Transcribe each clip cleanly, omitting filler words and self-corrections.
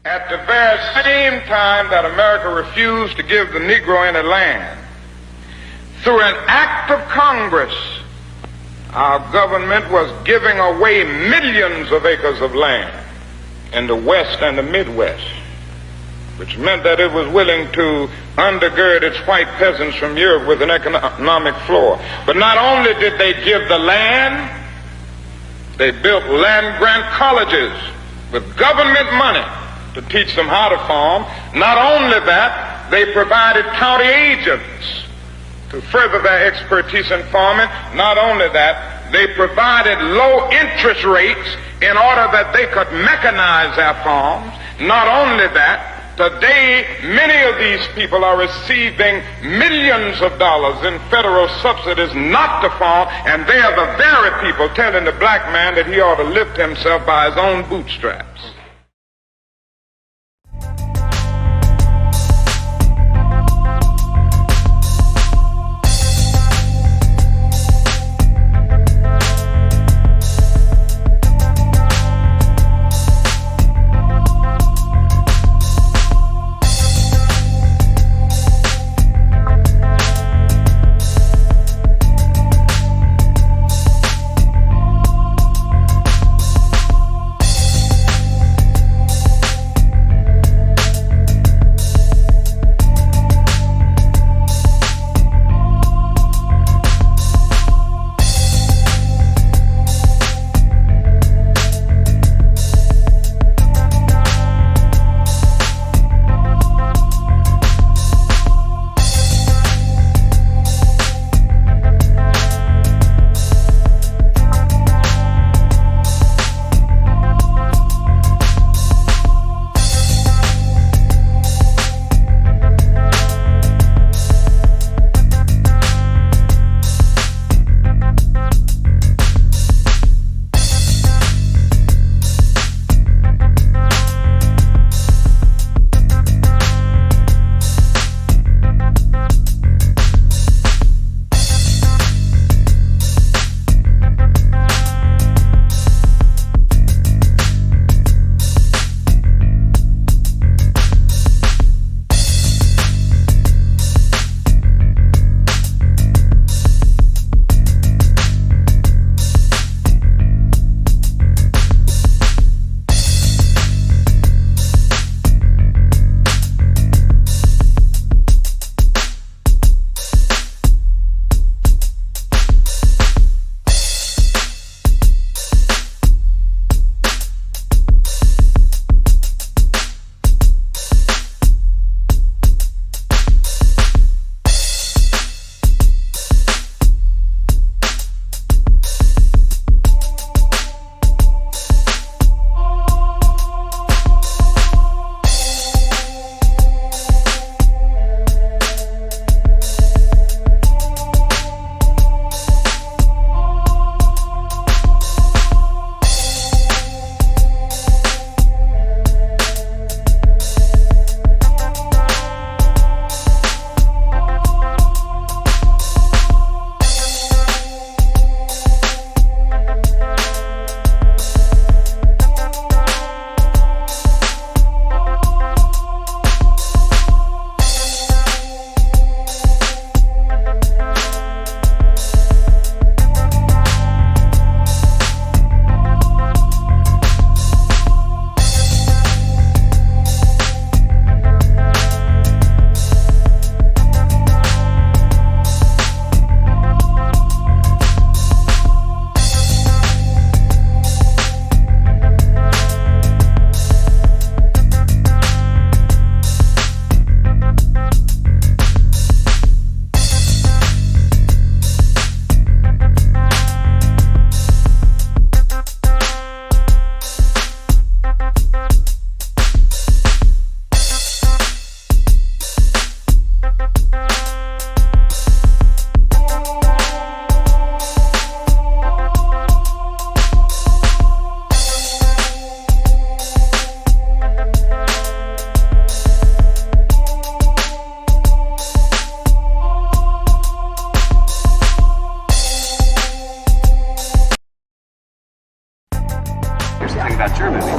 At the very same time that America refused to give the Negro any land, through an act of Congress, our government was giving away millions of acres of land in the West and the Midwest, which meant that it was willing to undergird its white peasants from Europe with an economic floor. But not only did they give the land, they built land-grant colleges with government money to teach them how to farm. Not only that, they provided county agents to further their expertise in farming. Not only that, they provided low interest rates in order that they could mechanize their farms. Not only that, today many of these people are receiving millions of dollars in federal subsidies not to farm, and they are the very people telling the black man that he ought to lift himself by his own bootstraps.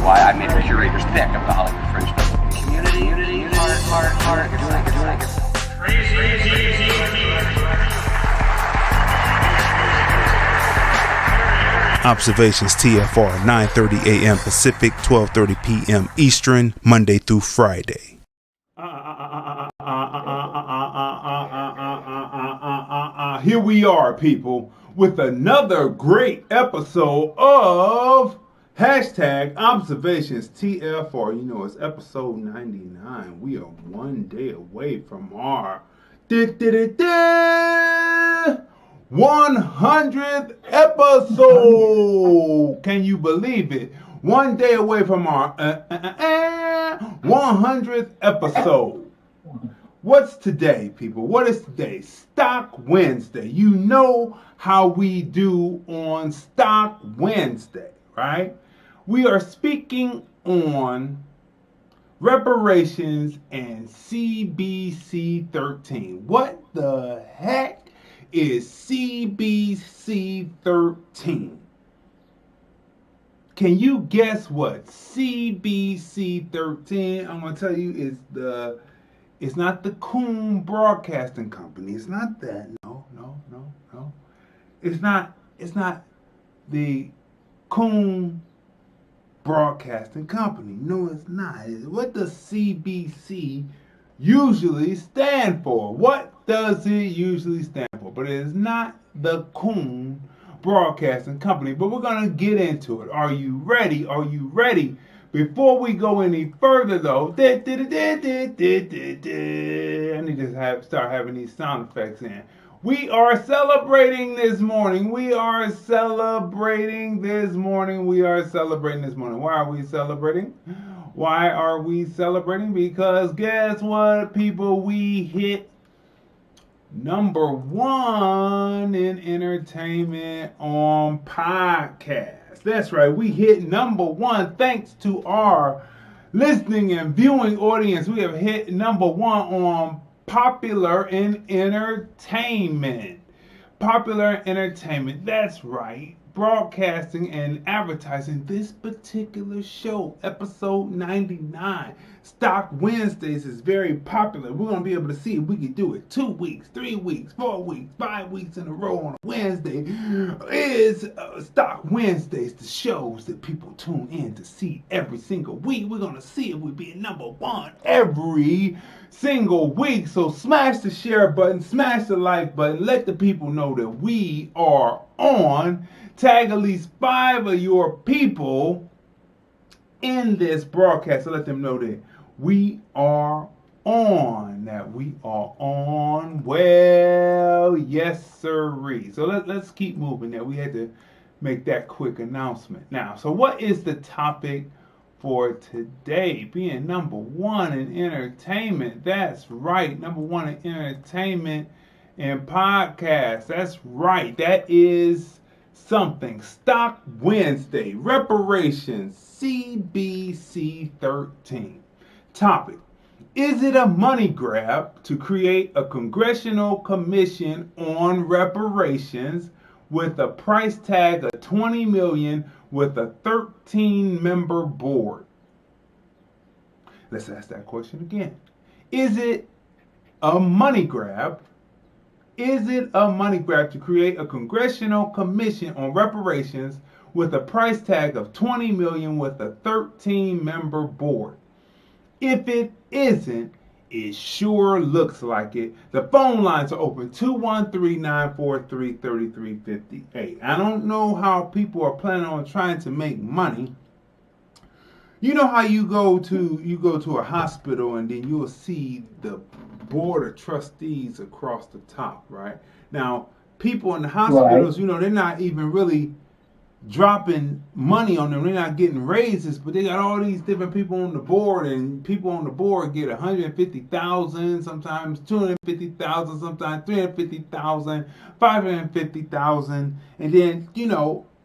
why I made a curator's pick of the Hollywood Fringe Festival. Community, heart, you're doing it. Observations TFR 9:30 a.m. Pacific, 12:30 p.m. Eastern, Monday through Friday. Here we are, people, with another great episode of hashtag Observations TFR. You know, it's episode 99. We are one day away from our 100th episode. Can you believe it? One day away from our 100th episode. What's today, people? What is today? Stock Wednesday. You know how we do on Stock Wednesday, right? We are speaking on reparations and CBC-13. What the heck is CBC-13? Can you guess what CBC-13? I'm going to tell you it's not the Coon Broadcasting Company. It's not that. No. It's not the Coon Broadcasting Company. No, it's not. What does CBC usually stand for? What does it usually stand for? But it is not the Coon Broadcasting Company. But we're going to get into it. Are you ready? Are you ready? Before we go any further, though, I need to start having these sound effects in. We are celebrating this morning. Why are we celebrating? Because guess what, people? We hit number 1 in entertainment on podcasts. That's right, we hit number 1 thanks to our listening and viewing audience. We have hit number 1 on popular in entertainment. That's right. Broadcasting and advertising this particular show, episode 99. Stock Wednesdays is very popular. We're going to be able to see if we can do it 2 weeks, 3 weeks, 4 weeks, 5 weeks in a row on a Wednesday. Is Stock Wednesdays, the shows that people tune in to see every single week. We're going to see if we be number 1 every single week. So smash the share button, smash the like button, let the people know that we are on. Tag at least 5 of your people in this broadcast to let them know that we are on. Well, yes, sirree. So let's keep moving there. We had to make that quick announcement. Now, so what is the topic for today? Being number 1 in entertainment. That's right. Number 1 in entertainment and podcasts. That's right. That is something. Stock Wednesday, reparations, CBC-13. Topic: is it a money grab to create a congressional commission on reparations with a price tag of $20 million with a 13-member board? Let's ask that question again. Is it a money grab? Is it a money grab to create a congressional commission on reparations with a price tag of $20 million with a 13-member board? If it isn't, it sure looks like it. The phone lines are open, 213-943-3358. I don't know how people are planning on trying to make money. You know how you go to a hospital and then you'll see the board of trustees across the top, right? Now, people in the hospitals, right, they're not even really dropping money on them. They're not getting raises, but they got all these different people on the board, and people on the board get $150,000, sometimes $250,000, sometimes $350,000, $550,000, and then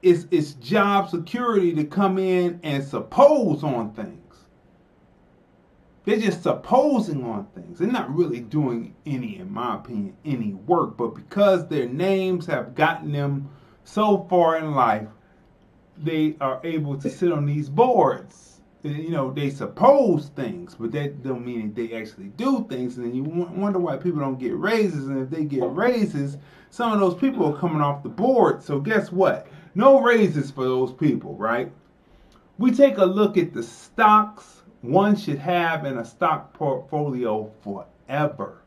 it's job security to come in and suppose on things. They're just supposing on things. They're not really doing any, in my opinion, any work, but because their names have gotten them so far in life, they are able to sit on these boards. You know, they suppose things, but that don't mean that they actually do things. And then you wonder why people don't get raises. And if they get raises, some of those people are coming off the board. So guess what? No raises for those people, right? We take a look at the stocks one should have in a stock portfolio forever.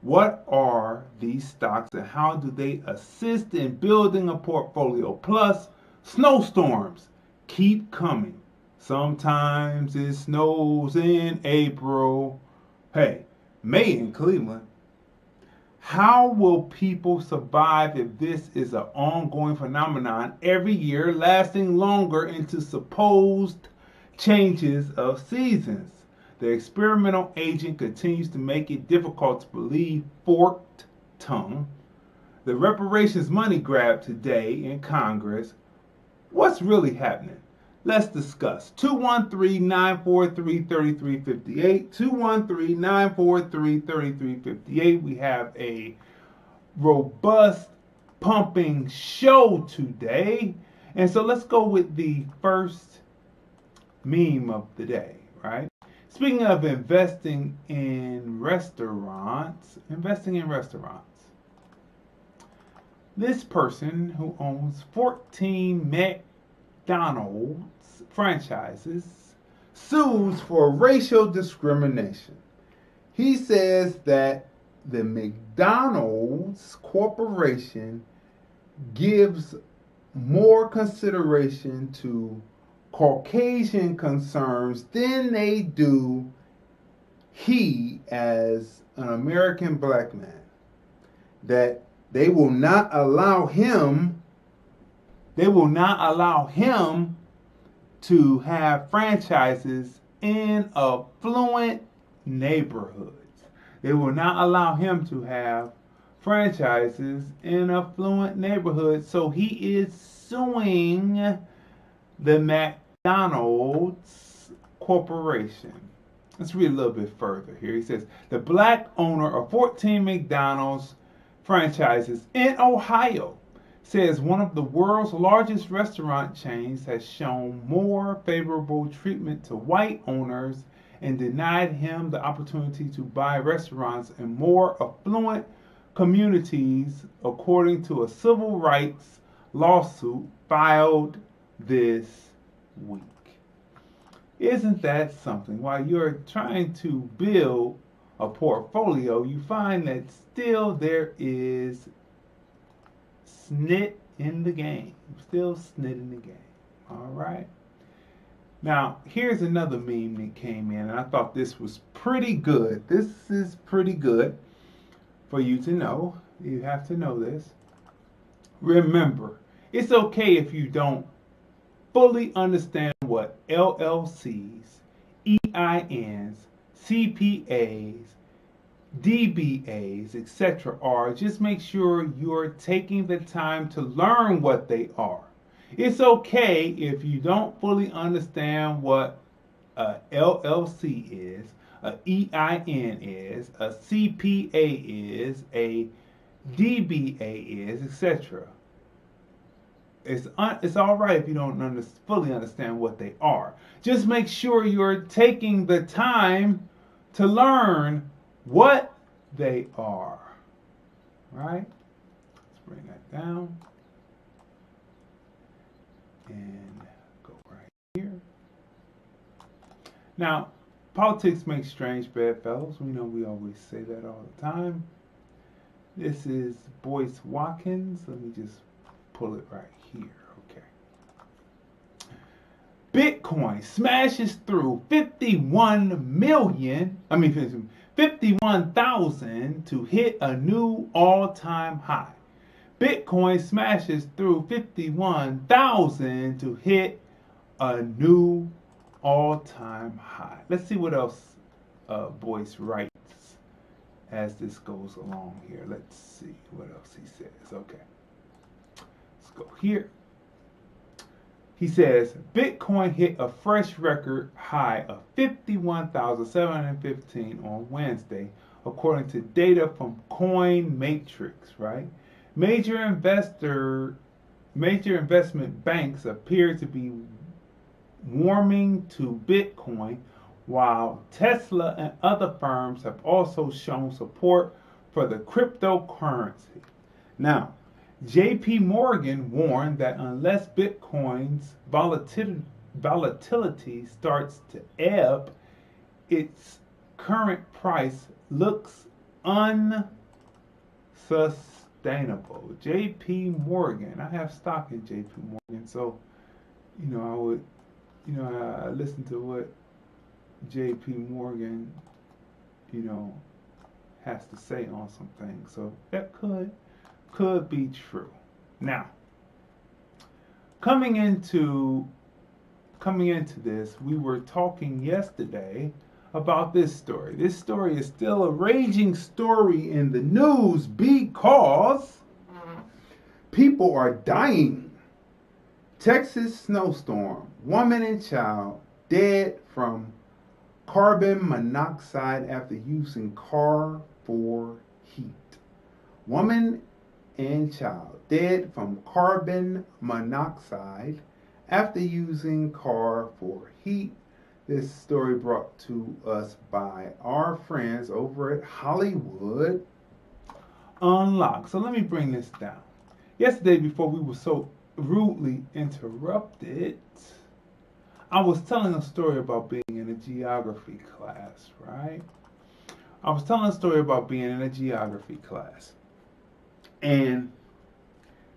What are these stocks and how do they assist in building a portfolio? Plus, snowstorms keep coming. Sometimes it snows in April. Hey, May in Cleveland. How will people survive if this is an ongoing phenomenon every year, lasting longer into supposed changes of seasons? The experimental agent continues to make it difficult to believe forked tongue. The reparations money grab today in Congress. What's really happening? Let's discuss. 213-943-3358. 213-943-3358. We have a robust, pumping show today. And so let's go with the first meme of the day, right? Speaking of investing in restaurants, this person who owns 14 McDonald's franchises sues for racial discrimination. He says that the McDonald's Corporation gives more consideration to Caucasian concerns than they do he as an American black man. That they will not allow him to have franchises in affluent neighborhoods. They will not allow him to have franchises in affluent neighborhoods. So he is suing the McDonald's Corporation. Let's read a little bit further here. He says, the black owner of 14 McDonald's franchises in Ohio says one of the world's largest restaurant chains has shown more favorable treatment to white owners and denied him the opportunity to buy restaurants in more affluent communities, according to a civil rights lawsuit filed this week. Isn't that something? While you're trying to build a portfolio, you find that still there is snit in the game. Still snit in the game. All right. Now, here's another meme that came in, and I thought this was pretty good. This is pretty good for you to know. You have to know this. Remember, it's okay if you don't fully understand what LLCs, EINs, CPAs, DBAs, etc. are. Just make sure you're taking the time to learn what they are. It's okay if you don't fully understand what a LLC is, a EIN is, a CPA is, a DBA is, etc. It's all right if you don't fully understand what they are. Just make sure you're taking the time to learn what they are. Right? Let's bring that down. And go right here. Now, politics makes strange bedfellows. We know we always say that all the time. This is Boyce Watkins. Let me just pull it right here. Okay. Bitcoin smashes through 51,000 to hit a new all-time high. Bitcoin smashes through 51,000 to hit a new all-time high. Let's see what else Boyce writes as this goes along here. Let's see what else he says. Okay. Let's go here. He says, Bitcoin hit a fresh record high of 51,715 on Wednesday, according to data from Coin Matrix, right? Major investors major investment banks appear to be warming to Bitcoin, while Tesla and other firms have also shown support for the cryptocurrency. Now, JP Morgan warned that unless Bitcoin's volatility starts to ebb, its current price looks unsustainable. JP Morgan. I have stock in JP Morgan, so I listen to what JP Morgan, has to say on some things. So that could be true. Now, coming into this, we were talking yesterday about this story. This story is still a raging story in the news because people are dying. Texas snowstorm. Woman and child dead from carbon monoxide after using car for heat. Woman and child dead from carbon monoxide after using car for heat. This story brought to us by our friends over at Hollywood Unlocked. So let me bring this down. Yesterday, before we were so rudely interrupted, I was telling a story about being in a geography class, right? I was telling a story about being in a geography class. And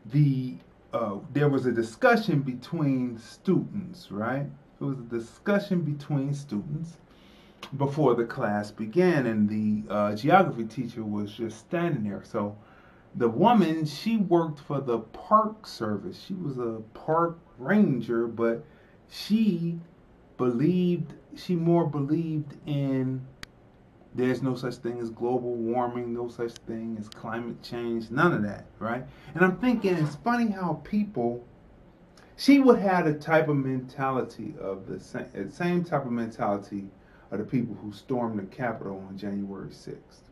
there was a discussion between students, right? It was a discussion between students before the class began, and the geography teacher was just standing there. So the woman, she worked for the park service. She was a park ranger, but she more believed in there's no such thing as global warming, no such thing as climate change, none of that, right? And I'm thinking, it's funny how she would have the type of mentality of the same type of mentality of the people who stormed the Capitol on January 6th.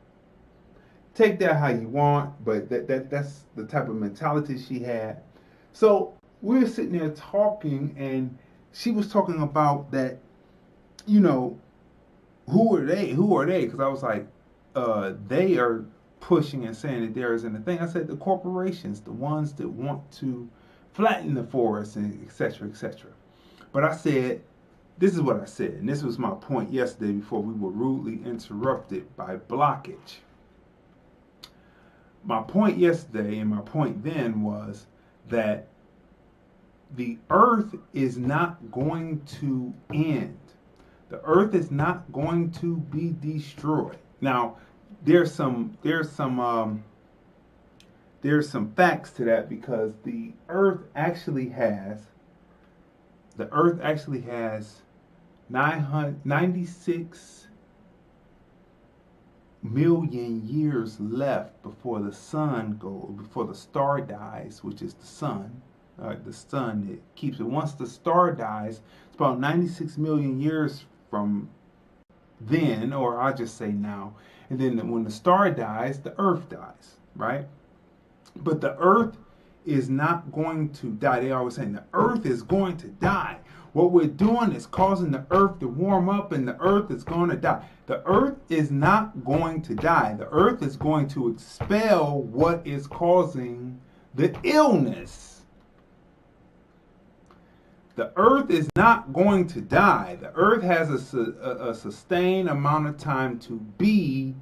Take that how you want, but that's the type of mentality she had. So we were sitting there talking, and she was talking about that, who are they? Because I was like, they are pushing and saying that there isn't a thing. I said the corporations, the ones that want to flatten the forest, and et cetera, et cetera. But I said, this is what I said, and this was my point yesterday before we were rudely interrupted by blockage. My point yesterday and my point then was that the earth is not going to end. The earth is not going to be destroyed. Now, there's some facts to that, because the earth actually has 96 million years left before the star dies, which is the sun. The sun, it keeps it. Once the star dies, it's about 96 million years from then, or I'll just say now. And then when the star dies, the earth dies, right? But the earth is not going to die. They always saying the earth is going to die. What we're doing is causing the earth to warm up, and the earth is going to die. The earth is not going to die. The earth is going to expel what is causing the illness. The earth is not going to die. The earth has a sustained amount of time to be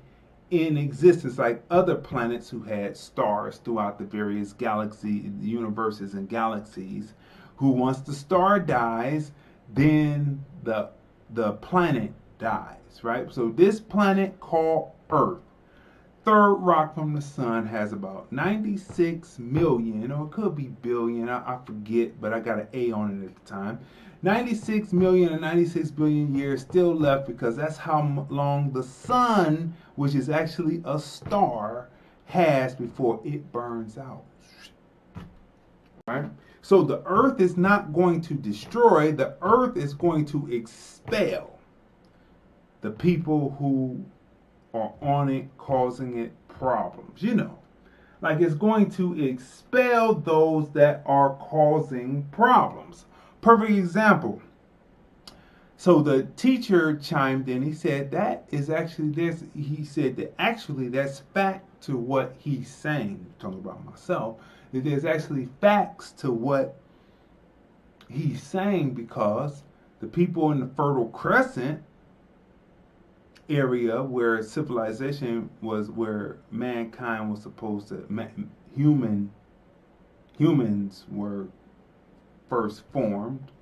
in existence, like other planets who had stars throughout the various galaxies, universes and galaxies, who once the star dies, then the planet dies, right? So this planet called Earth, third rock from the sun, has about 96 million, or it could be billion, I forget, but I got an A on it at the time. 96 million and 96 billion years still left, because that's how long the sun, which is actually a star, has before it burns out. Right? So the earth is not going to destroy, the earth is going to expel the people who are on it, causing it problems. Like it's going to expel those that are causing problems. Perfect example. So the teacher chimed in. He said that is actually this. He said that actually that's fact to what he's saying. I'm talking about myself. That there's actually facts to what he's saying, because the people in the Fertile Crescent area where civilization was, where mankind was supposed to, humans were first formed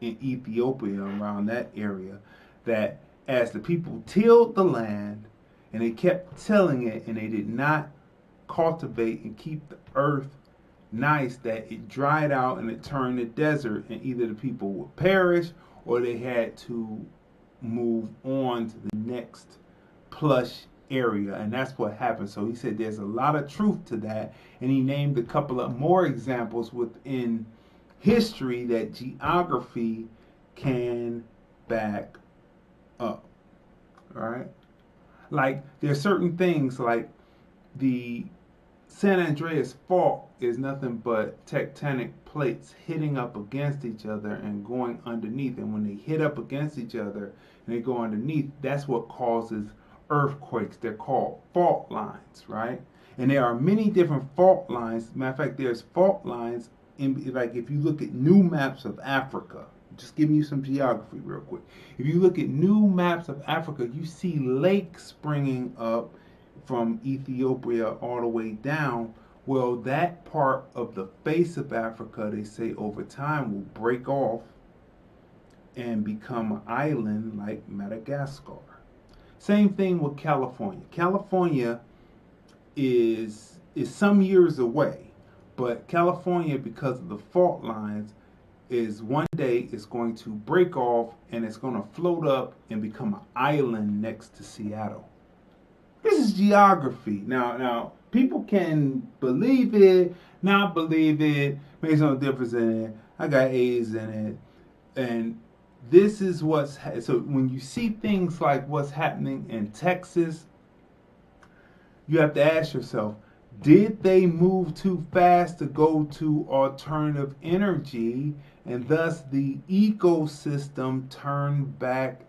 in Ethiopia, around that area, that as the people tilled the land and they kept tilling it and they did not cultivate and keep the earth nice, that it dried out and it turned to desert, and either the people would perish or they had to move on to the next plush area, and that's what happened. So he said there's a lot of truth to that, and he named a couple of more examples within history that geography can back up. All right, like there's certain things like the San Andreas Fault is nothing but tectonic plates hitting up against each other and going underneath. And when they hit up against each other and they go underneath, that's what causes earthquakes. They're called fault lines, right? And there are many different fault lines. Matter of fact, there's fault lines in, like if you look at new maps of Africa, just giving you some geography real quick. If you look at new maps of Africa, you see lakes springing up from Ethiopia all the way down. Well, that part of the face of Africa, they say over time will break off and become an island like Madagascar. Same thing with California. California is some years away, but California, because of the fault lines, is one day it's going to break off and it's going to float up and become an island next to Seattle. This is geography. Now, people can believe it, not believe it, makes no difference in it. I got A's in it. And this is so when you see things like what's happening in Texas, you have to ask yourself, did they move too fast to go to alternative energy, and thus the ecosystem turned back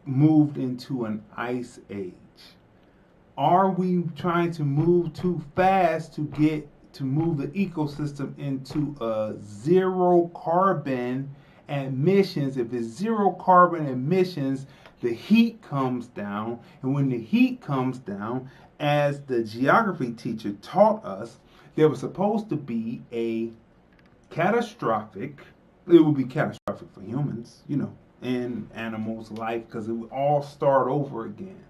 moved into an ice age? Are we trying to move too fast to move the ecosystem into a zero carbon emissions? If it's zero carbon emissions, the heat comes down, and when the heat comes down, as the geography teacher taught us, there was supposed to be it would be catastrophic for humans, and animals' life, because it would all start over again.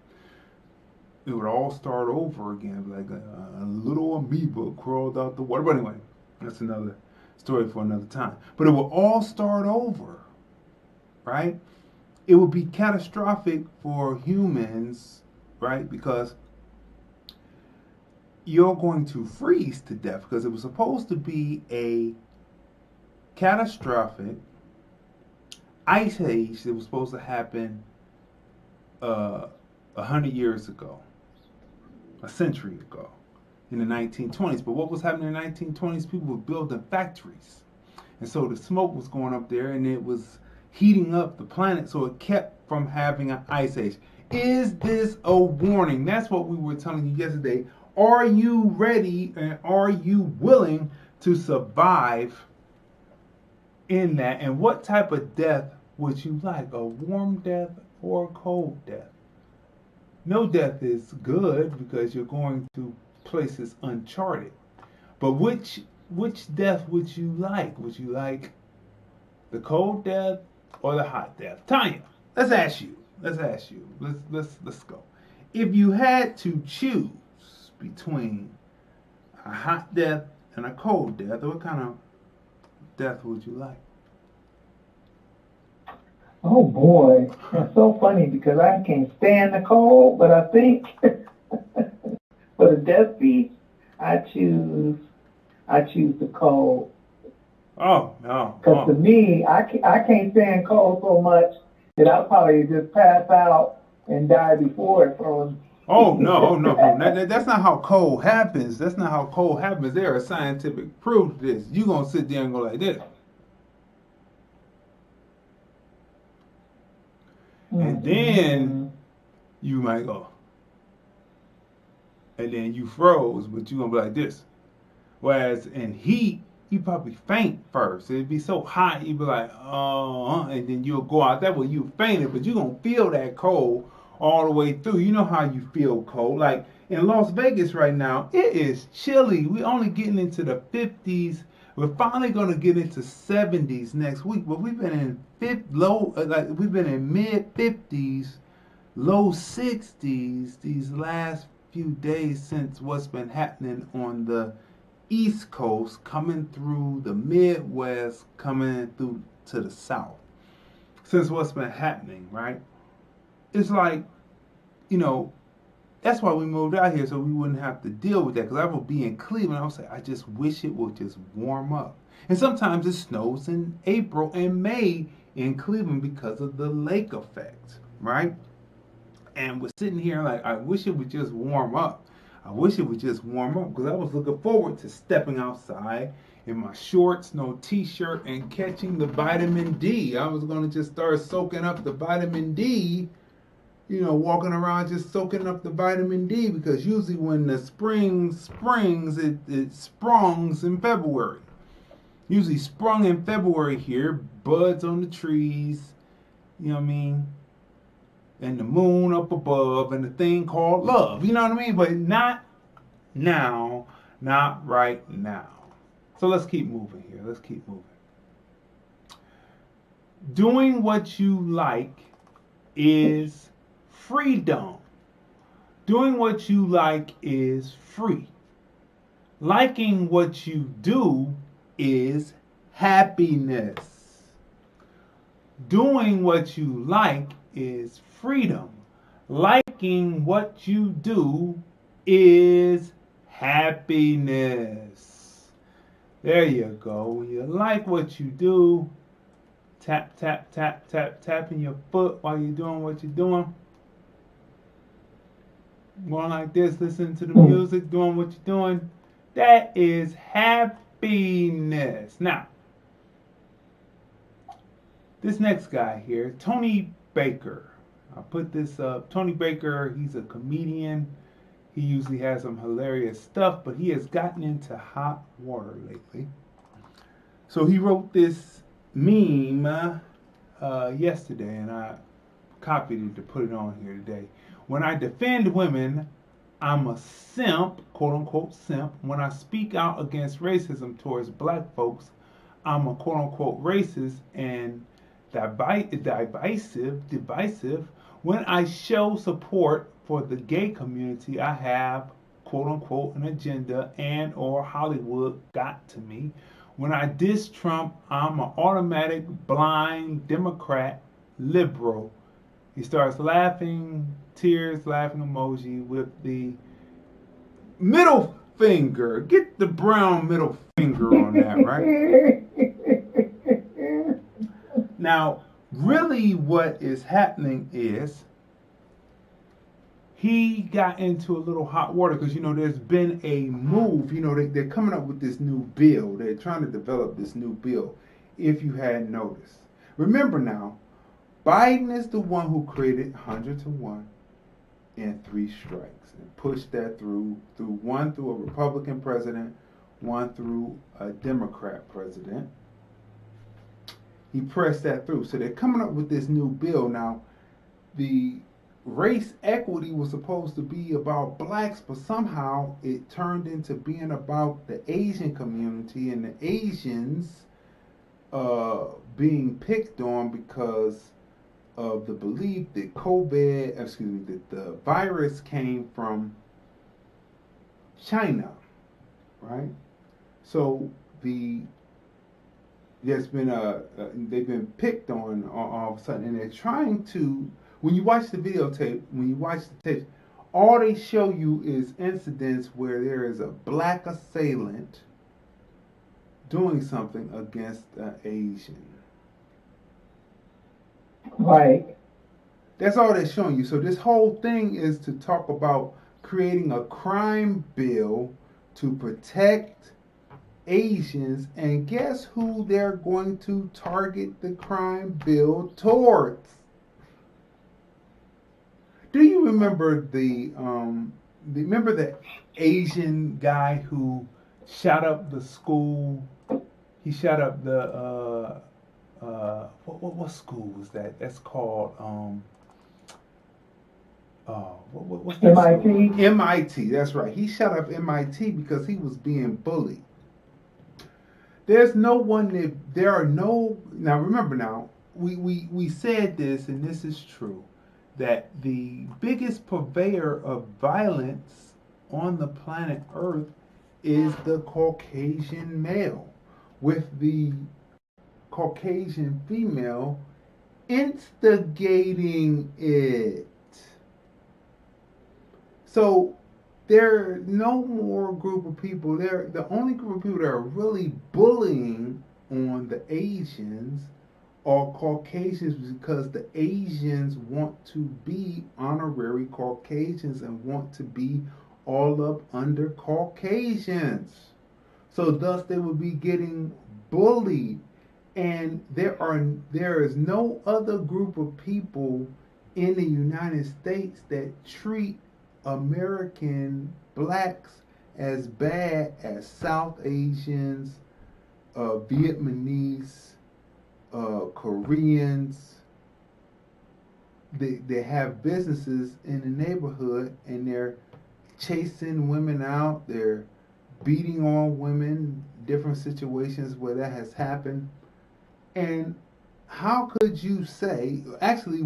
It would all start over again, like a little amoeba crawled out the water. But anyway, that's another story for another time. But it will all start over, right? It would be catastrophic for humans, right? Because you're going to freeze to death, because it was supposed to be a catastrophic ice age that was supposed to happen 100 years ago, a century ago, in the 1920s. But what was happening in the 1920s? People were building factories, and so the smoke was going up there, and it was heating up the planet, so it kept from having an ice age. Is this a warning? That's what we were telling you yesterday. Are you ready, and are you willing to survive in that? And what type of death would you like? A warm death or a cold death? No death is good, because you're going to places uncharted. But which death would you like? Would you like the cold death or the hot death? Tanya, let's ask you. Let's go. If you had to choose between a hot death and a cold death, what kind of death would you like? Oh boy, it's so funny because I can't stand the cold, but I think for the death beat, I choose the cold. Oh no! Because to me, I can't stand cold so much that I'll probably just pass out and die before it from. Oh no. That's not how cold happens. That's not how cold happens. There is scientific proof to this. You gonna sit there and go like this. And then you might go. And then you froze, but you gonna be like this. Whereas in heat, you probably faint first. It'd be so hot, you'd be like, and then you'll go out that way, you fainted, but you're gonna feel that cold all the way through. You know how you feel cold. Like in Las Vegas right now, it is chilly. We're only getting into the 50s. We're finally gonna get into 70s next week, but we've been in we've been in mid 50s, low 60s these last few days since what's been happening on the East Coast, coming through the Midwest, coming through to the South. Since what's been happening, right? It's like, that's why we moved out here, so we wouldn't have to deal with that. Because I would be in Cleveland, I would say, I just wish it would just warm up. And sometimes it snows in April and May in Cleveland because of the lake effect, right? And we're sitting here like, I wish it would just warm up. I wish it would just warm up, because I was looking forward to stepping outside in my shorts, no t-shirt, and catching the vitamin D. I was going to just start soaking up the vitamin D, walking around just soaking up the vitamin D, because usually when the spring springs, it sprungs in February. Usually sprung in February here, buds on the trees, you know what I mean? And the moon up above, and the thing called love. You know what I mean? But not now, not right now. So let's keep moving here. Let's keep moving. Doing what you like is freedom. Doing what you like is free. Liking what you do is happiness. Doing what you like is freedom. Liking what you do is happiness. There you go. When you like what you do, tap, tap, tap, tap, tapping your foot while you're doing what you're doing. Going like this, listening to the music, doing what you're doing. That is happiness. Now, this next guy here, Tony Baker. I put this up. Tony Baker, he's a comedian. He usually has some hilarious stuff, but he has gotten into hot water lately. So he wrote this meme yesterday, and I copied it to put it on here today. When I defend women, I'm a simp, quote unquote simp. When I speak out against racism towards black folks, I'm a quote unquote racist and divisive. When I show support for the gay community, I have quote unquote an agenda and or Hollywood got to me. When I diss Trump, I'm an automatic blind Democrat liberal. He starts laughing, tears, laughing emoji with the middle finger. Get the brown middle finger on that, right? Now, really what is happening is he got into a little hot water because, there's been a move. They're coming up with this new bill. They're trying to develop this new bill, if you hadn't noticed. Remember now, Biden is the one who created 100 to 1 and 3 strikes and pushed that through a Republican president, one through a Democrat president. He pressed that through. So they're coming up with this new bill. Now, the race equity was supposed to be about blacks, but somehow it turned into being about the Asian community and the Asians being picked on because of the belief that that the virus came from China, right? So they've been picked on all of a sudden, and they're trying to. When you watch the tapes, all they show you is incidents where there is a black assailant doing something against an Asian. Right. That's all they're showing you. So this whole thing is to talk about creating a crime bill to protect Asians, and guess who they're going to target the crime bill towards? Do you remember remember the Asian guy who shot up the school? He shot up the what school was that? That's called what's that MIT. school? MIT. That's right. He shot up MIT because he was being bullied. There's no one that there are no now. Remember now, we said this, and this is true, that the biggest purveyor of violence on the planet Earth is the Caucasian male, with the Caucasian female instigating it. So there's no more group of people. The only group of people that are really bullying on the Asians are Caucasians, because the Asians want to be honorary Caucasians and want to be all up under Caucasians. So thus they will be getting bullied. And there is no other group of people in the United States that treat American blacks as bad as South Asians, Vietnamese, Koreans. They have businesses in the neighborhood, and they're chasing women out. They're beating on women, different situations where that has happened. And how could you say, actually,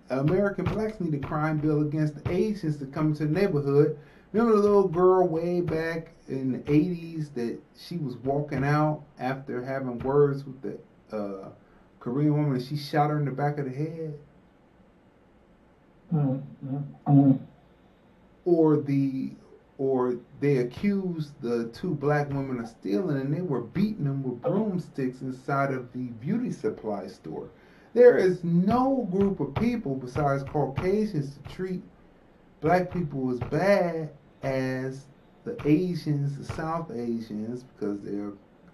American blacks need a crime bill against the Asians to come to the neighborhood? Remember the little girl way back in the 80s that she was walking out after having words with the Korean woman, and she shot her in the back of the head? Or they accused the two black women of stealing, and they were beating them with broomsticks inside of the beauty supply store. There is no group of people besides Caucasians to treat black people as bad as the Asians, the South Asians, because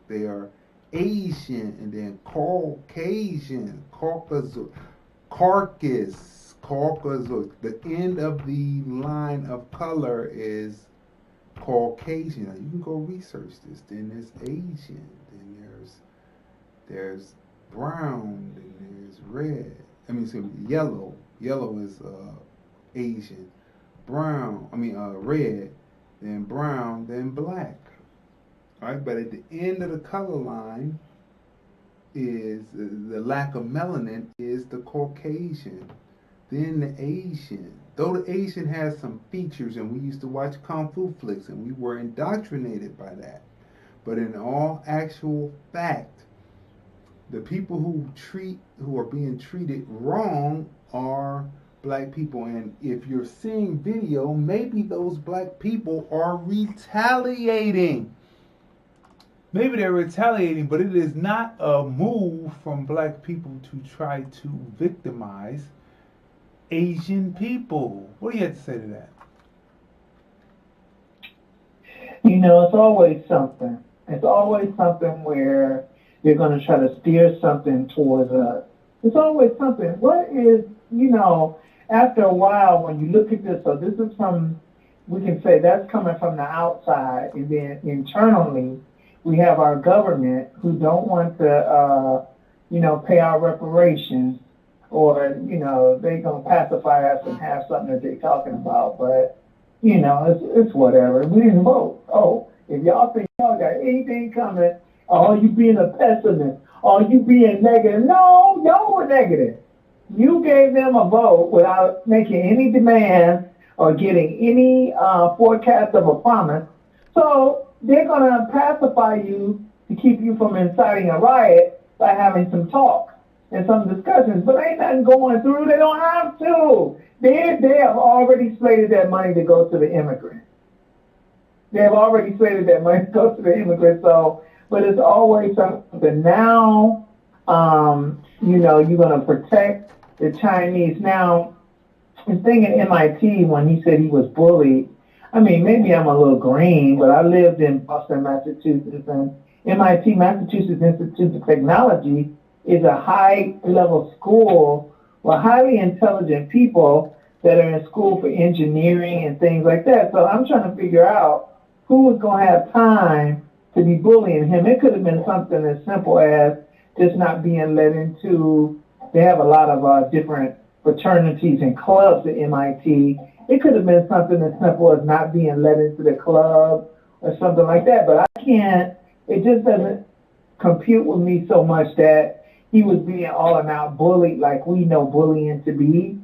they are Asian, and then Caucasian, Caucasus. The end of the line of color is Caucasian. Now, you can go research this. Then there's Asian. Then there's brown. Then there's red. Yellow. Yellow is Asian. Red. Then brown. Then black. All right, but at the end of the color line is the lack of melanin is the Caucasian. Then the Asian. Though the Asian has some features, and we used to watch Kung Fu flicks, and we were indoctrinated by that. But in all actual fact, the people who are being treated wrong are black people. And if you're seeing video, maybe those black people are retaliating. Maybe they're retaliating, but it is not a move from black people to try to victimize Asian people. What do you have to say to that? It's always something. It's always something where you're going to try to steer something towards us. It's always something. What is, after a while, when you look at this, so this is we can say that's coming from the outside, and then internally, we have our government who don't want to, pay our reparations, or, they're going to pacify us and have something that they're talking about. But, it's whatever. We didn't vote. Oh, if y'all think y'all got anything coming, you being a pessimist, you being negative. No, y'all were negative. You gave them a vote without making any demands or getting any forecast of a promise. So they're going to pacify you to keep you from inciting a riot by having some talk and some discussions, but ain't nothing going through. They don't have to. They have already slated that money to go to the immigrants. They have already slated that money to go to the immigrants. So, but it's always something. Now, you're going to protect the Chinese. Now, the thing at MIT, when he said he was bullied, I mean, maybe I'm a little green, but I lived in Boston, Massachusetts, and MIT, Massachusetts Institute of Technology, is a high-level school with highly intelligent people that are in school for engineering and things like that. So I'm trying to figure out who was going to have time to be bullying him. It could have been something as simple as just not being let into, they have a lot of different fraternities and clubs at MIT. It could have been something as simple as not being let into the club or something like that. But I can't, it just doesn't compute with me so much that he was being all and out bullied like we know bullying to be.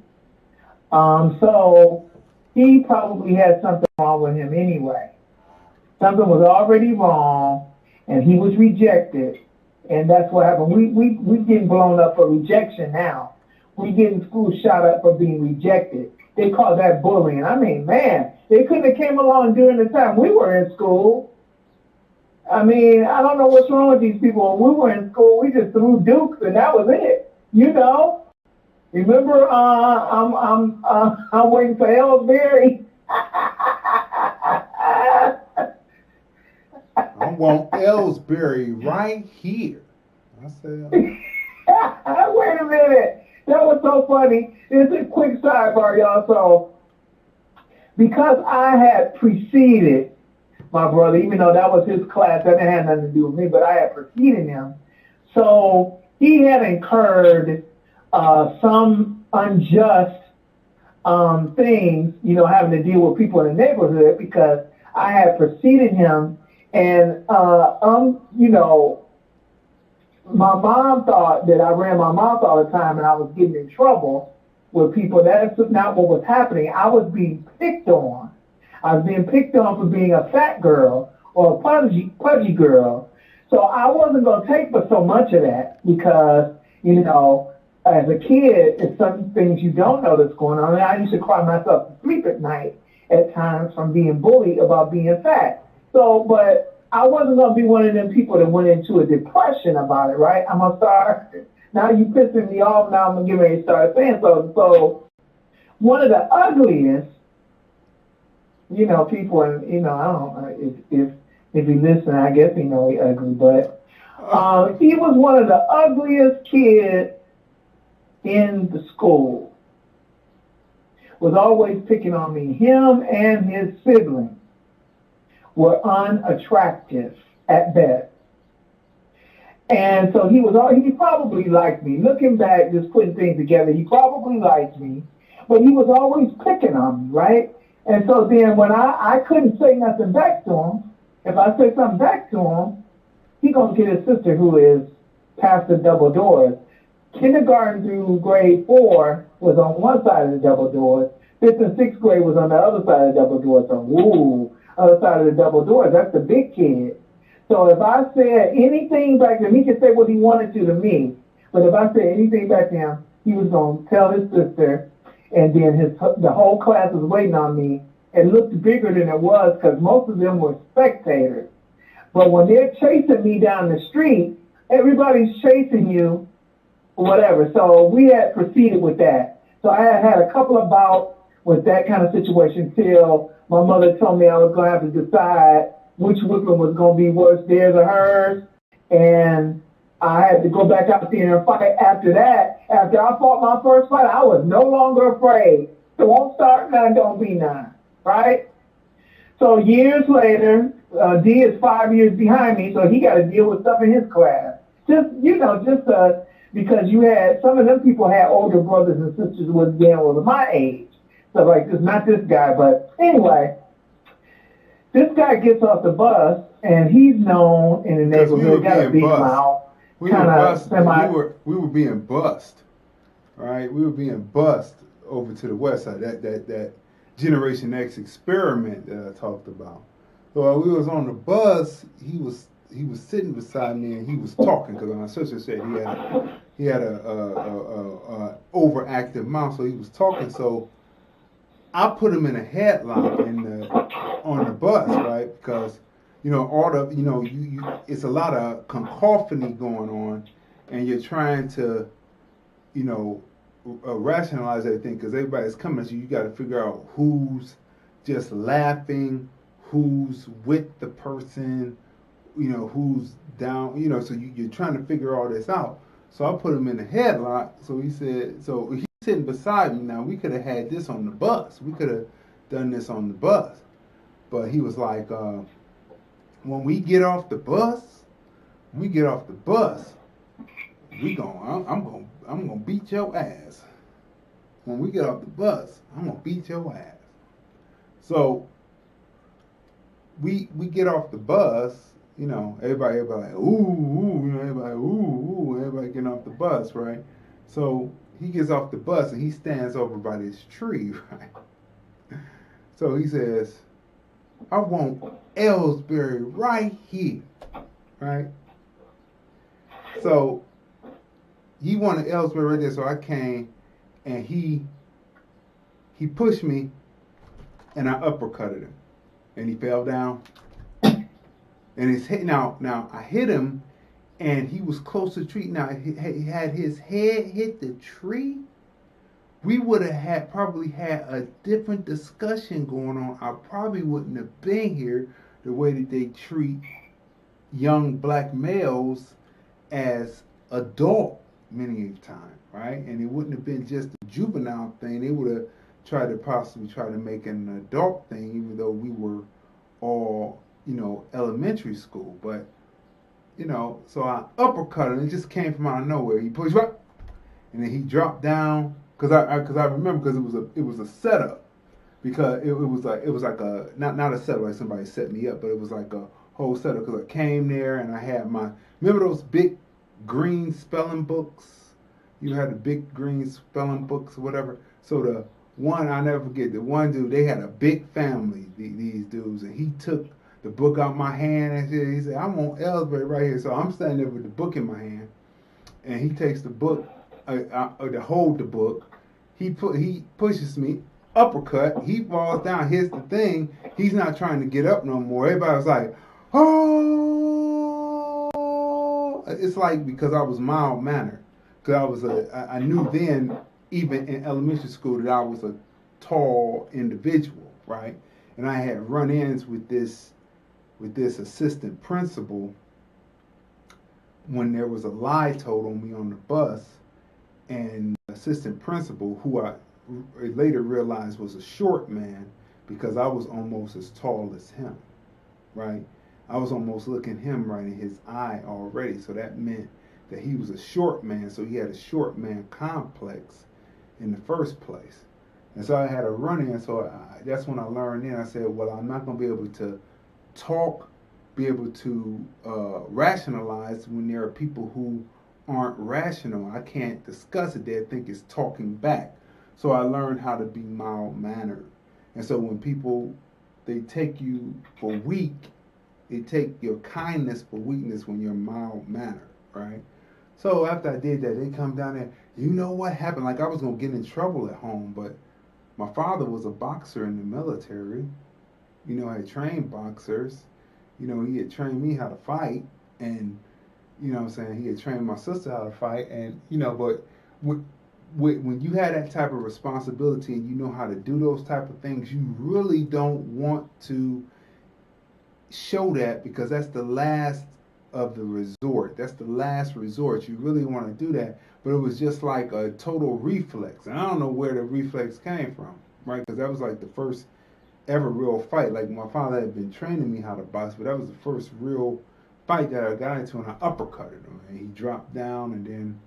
So he probably had something wrong with him anyway. Something was already wrong, and he was rejected, and that's what happened. We getting blown up for rejection now. We getting schools shot up for being rejected. They call that bullying. I mean, man, they couldn't have came along during the time we were in school. I mean, I don't know what's wrong with these people. When we were in school, we just threw dukes, and that was it. You know. Remember, I'm waiting for Ellsbury. I want Ellsbury right here. I said, wait a minute. That was so funny. It's a quick sidebar, y'all. So, because I had preceded my brother, even though that was his class, that didn't have nothing to do with me, but I had preceded him. So, he had incurred some unjust things, you know, having to deal with people in the neighborhood because I had preceded him, and you know, my mom thought that I ran my mouth all the time and I was getting in trouble with people. That's not what was happening. I was being picked on. I was being picked on for being a fat girl or a pudgy girl. So I wasn't going to take but so much of that because, you know, as a kid, it's some things you don't know that's going on. And I used to cry myself to sleep at night at times from being bullied about being fat. So, but I wasn't going to be one of them people that went into a depression about it, right? I'm going to start, now you pissing me off, now I'm going to get ready to start saying so. So, one of the ugliest, you know, people, and, you know, I don't know, if he listens, I guess he know he ugly, but he was one of the ugliest kids in the school. Was always picking on me. Him and his siblings were unattractive at best. And so he probably liked me. Looking back, just putting things together, he probably liked me, but he was always picking on me, right? And so then when I couldn't say nothing back to him, if I say something back to him, he gonna get his sister who is past the double doors. Kindergarten through grade 4 was on one side of the double doors. 5th and 6th grade was on the other side of the double doors. So, other side of the double doors, that's the big kid. So if I said anything back to him, he could say what he wanted to me. But if I said anything back to him, he was going to tell his sister, and then the whole class was waiting on me. It looked bigger than it was because most of them were spectators. But when they're chasing me down the street, everybody's chasing you, whatever. So we had proceeded with that. So I had a couple of bouts with that kind of situation till my mother told me I was going to have to decide which whipping was going to be worse, theirs or hers. And I had to go back out there and fight after that. After I fought my first fight, I was no longer afraid. So won't start none, don't be none, right? So years later, D is 5 years behind me, so he got to deal with stuff in his class. Because you had, some of them people had older brothers and sisters who was dealing with my age. So like this, not this guy, but anyway, this guy gets off the bus and he's known in the neighborhood, got a big mouth. We were being bussed, right? We were being bussed over to the west side. That Generation X experiment that I talked about. So while we was on the bus, he was sitting beside me and he was talking because my sister said he had a overactive mouth, so he was talking. So I put him in a headlock on the bus, right? Because it's a lot of cacophony going on, and you're trying to, rationalize everything because everybody's coming at you. You got to figure out who's just laughing, who's with the person, who's down, so you're trying to figure all this out. So I put him in a headlock. So he said, so he's sitting beside me now. We could have had this on the bus. We could have done this on the bus. But he was like, when we get off the bus, I'm gonna beat your ass. When we get off the bus, I'm gonna beat your ass. So we get off the bus, everybody like, ooh, everybody, ooh, everybody getting off the bus, right? So he gets off the bus and he stands over by this tree, right? So he says, I want Ellsbury right here, right? So he wanted Ellsbury right there, so I came and he pushed me and I uppercutted him. And he fell down. And his head, now I hit him and he was close to the tree. Now he had his head hit the tree. We would have probably had a different discussion going on. I probably wouldn't have been here the way that they treat young black males as adult many a time, right? And it wouldn't have been just a juvenile thing. They would have tried to possibly try to make it an adult thing, even though we were all, elementary school. But, so I uppercut him. It just came from out of nowhere. He pushed up, and then he dropped down. Cause I remember because it was a setup, because it was like a not a setup like somebody set me up, but it was like a whole setup because I came there and I had remember those big green spelling books? You had the big green spelling books or whatever. So the one, I'll never forget, the one dude, they had a big family, these dudes, and he took the book out my hand and he said, I want Ellsbury right here. So I'm standing there with the book in my hand, and he takes the book to hold the book. He pushes me, uppercut, he falls down, hits the thing. He's not trying to get up no more. Everybody was like, oh! It's like because I was mild-mannered. Because I knew then, even in elementary school, that I was a tall individual, right? And I had run-ins with this assistant principal when there was a lie told on me on the bus. And assistant principal, who I later realized was a short man because I was almost as tall as him, right? I was almost looking him right in his eye already, so that meant that he was a short man, so he had a short man complex in the first place. And so I had a run-in, so that's when I learned then. I said, well, I'm not going to be able to talk, be able to rationalize when there are people who aren't rational. I can't discuss it. They think it's talking back. So I learned how to be mild-mannered. And so when people, they take you for weak, they take your kindness for weakness when you're mild-mannered, right? So after I did that, they come down there, you know what happened? Like I was going to get in trouble at home, but my father was a boxer in the military. I had trained boxers. He had trained me how to fight, and he had trained my sister how to fight, and but when you have that type of responsibility and you know how to do those type of things, you really don't want to show that, because that's the last of the resort. That's the last resort. You really want to do that, but it was just like a total reflex, and I don't know where the reflex came from, right? Because that was like the first ever real fight. Like my father had been training me how to box, but that was the first real fight that I got into, and I uppercutted him, and he dropped down, and then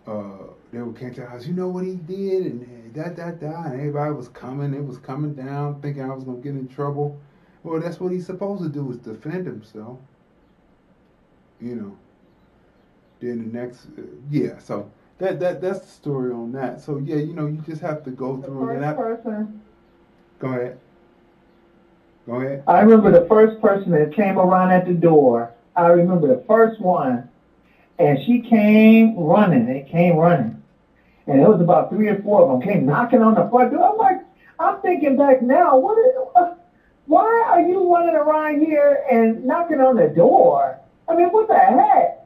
they came to the house, you know what he did, and and everybody was coming, it was coming down, thinking I was going to get in trouble. Well, that's what he's supposed to do, is defend himself, Then the next, so that's the story on that. So yeah, you just have to go through that. Go ahead. I remember the first person that came around at the door. I remember the first one, and she came running. They came running, and it was about 3 or 4 of them came knocking on the front door. I'm thinking back now, why are you running around here and knocking on the door? I mean, what the heck?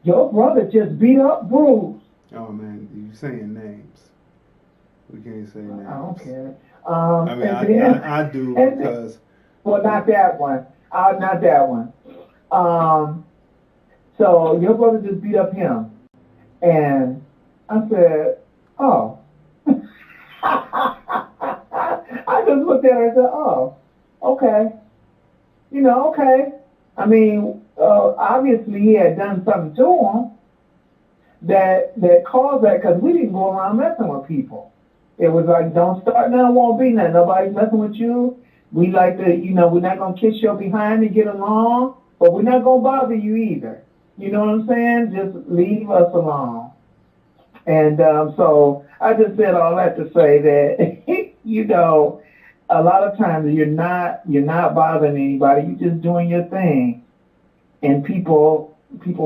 Your brother just beat up Bruce. Oh man, you saying names? We can't say names. I don't care. I mean, I do because. Well, not that one. Not that one. So your brother just beat up him, and I said, "Oh." I just looked at her and said, "Oh, okay. Okay." I mean, obviously he had done something to him that caused that, because we didn't go around messing with people. It was like, don't start now, won't be nothing. Nobody's messing with you. We like to, we're not going to kiss your behind and get along, but we're not going to bother you either. You know what I'm saying? Just leave us alone. And so I just said all that to say that, a lot of times you're not bothering anybody. You're just doing your thing. And people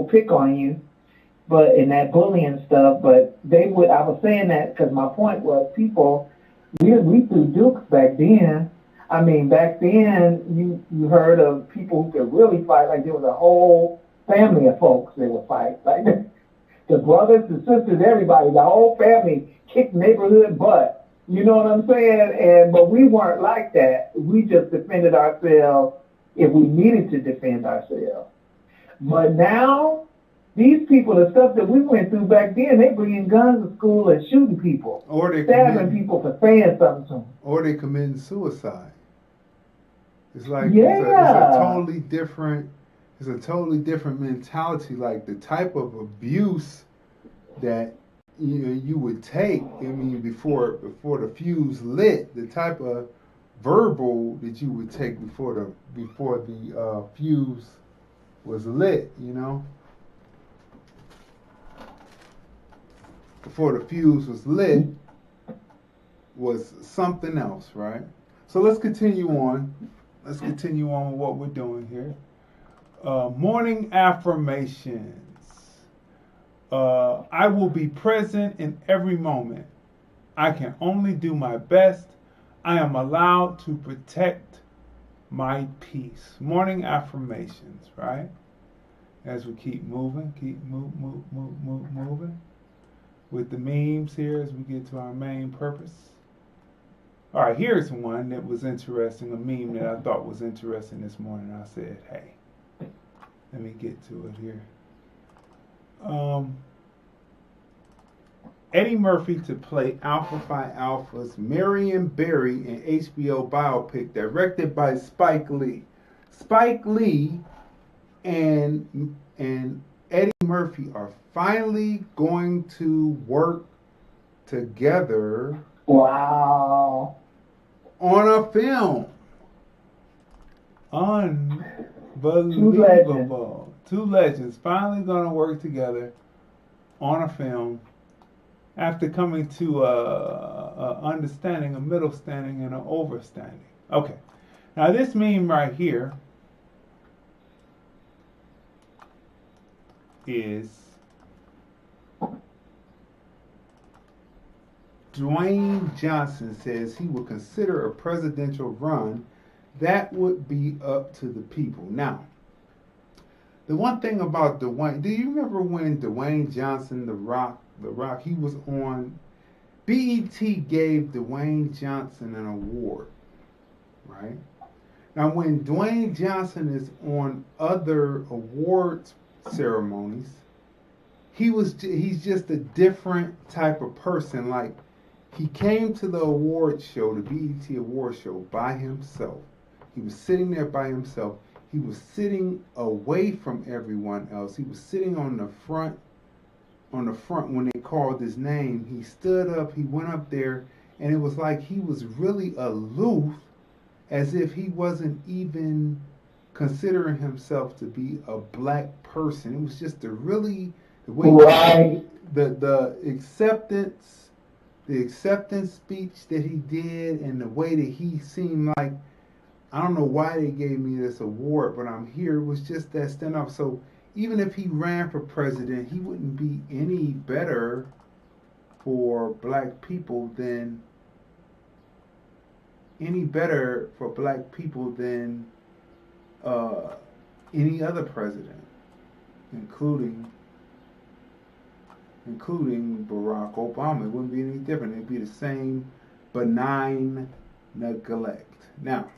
pick on you. But in that bullying stuff, but I was saying that because my point was we threw dukes back then. I mean, back then you heard of people who could really fight. Like there was a whole family of folks that would fight. Like the brothers, the sisters, everybody, the whole family kicked neighborhood butt. You know what I'm saying? But we weren't like that. We just defended ourselves if we needed to defend ourselves. But now, these people, the stuff that we went through back then, they bringing guns to school and shooting people, or they stabbing people for saying something to them, or they committing suicide. It's like it's a totally different mentality. Like the type of abuse that you would take. I mean, before the fuse lit, the type of verbal that you would take before the fuse was lit. Before the fuse was lit was something else, right? So let's continue on. Let's continue on with what we're doing here. Morning affirmations. I will be present in every moment. I can only do my best. I am allowed to protect my peace. Morning affirmations, right? As we keep moving, moving. With the memes here as we get to our main purpose. All right, here's one that was interesting, a meme that I thought was interesting this morning. I said, hey, let me get to it here. Eddie Murphy to play Alpha Phi Alpha's Marion Barry in HBO biopic directed by Spike Lee. Spike Lee and Eddie Murphy are finally going to work together. Wow. On a film. Unbelievable. Two legends finally going to work together on a film after coming to a understanding, a middle standing, and an overstanding. Okay. Now this meme right here is Dwayne Johnson says he will consider a presidential run. That would be up to the people. Now, the one thing about Dwayne, do you remember when Dwayne Johnson, The Rock, he was on, BET gave Dwayne Johnson an award, right? Now, when Dwayne Johnson is on other awards ceremonies, he's just a different type of person. Like, he came to the award show, the BET award show, by himself. He was sitting there by himself. He was sitting away from everyone else. He was sitting on the front when they called his name. He stood up, he went up there, and it was like he was really aloof, as if he wasn't even considering himself to be a black person. It was just the way the acceptance speech that he did, and the way that he seemed like, I don't know why they gave me this award, but I'm here. It was just that stand up. So even if he ran for president, he wouldn't be any better for black people than any other president, including including Barack Obama. It wouldn't be any different. It'd be the same benign neglect. Now,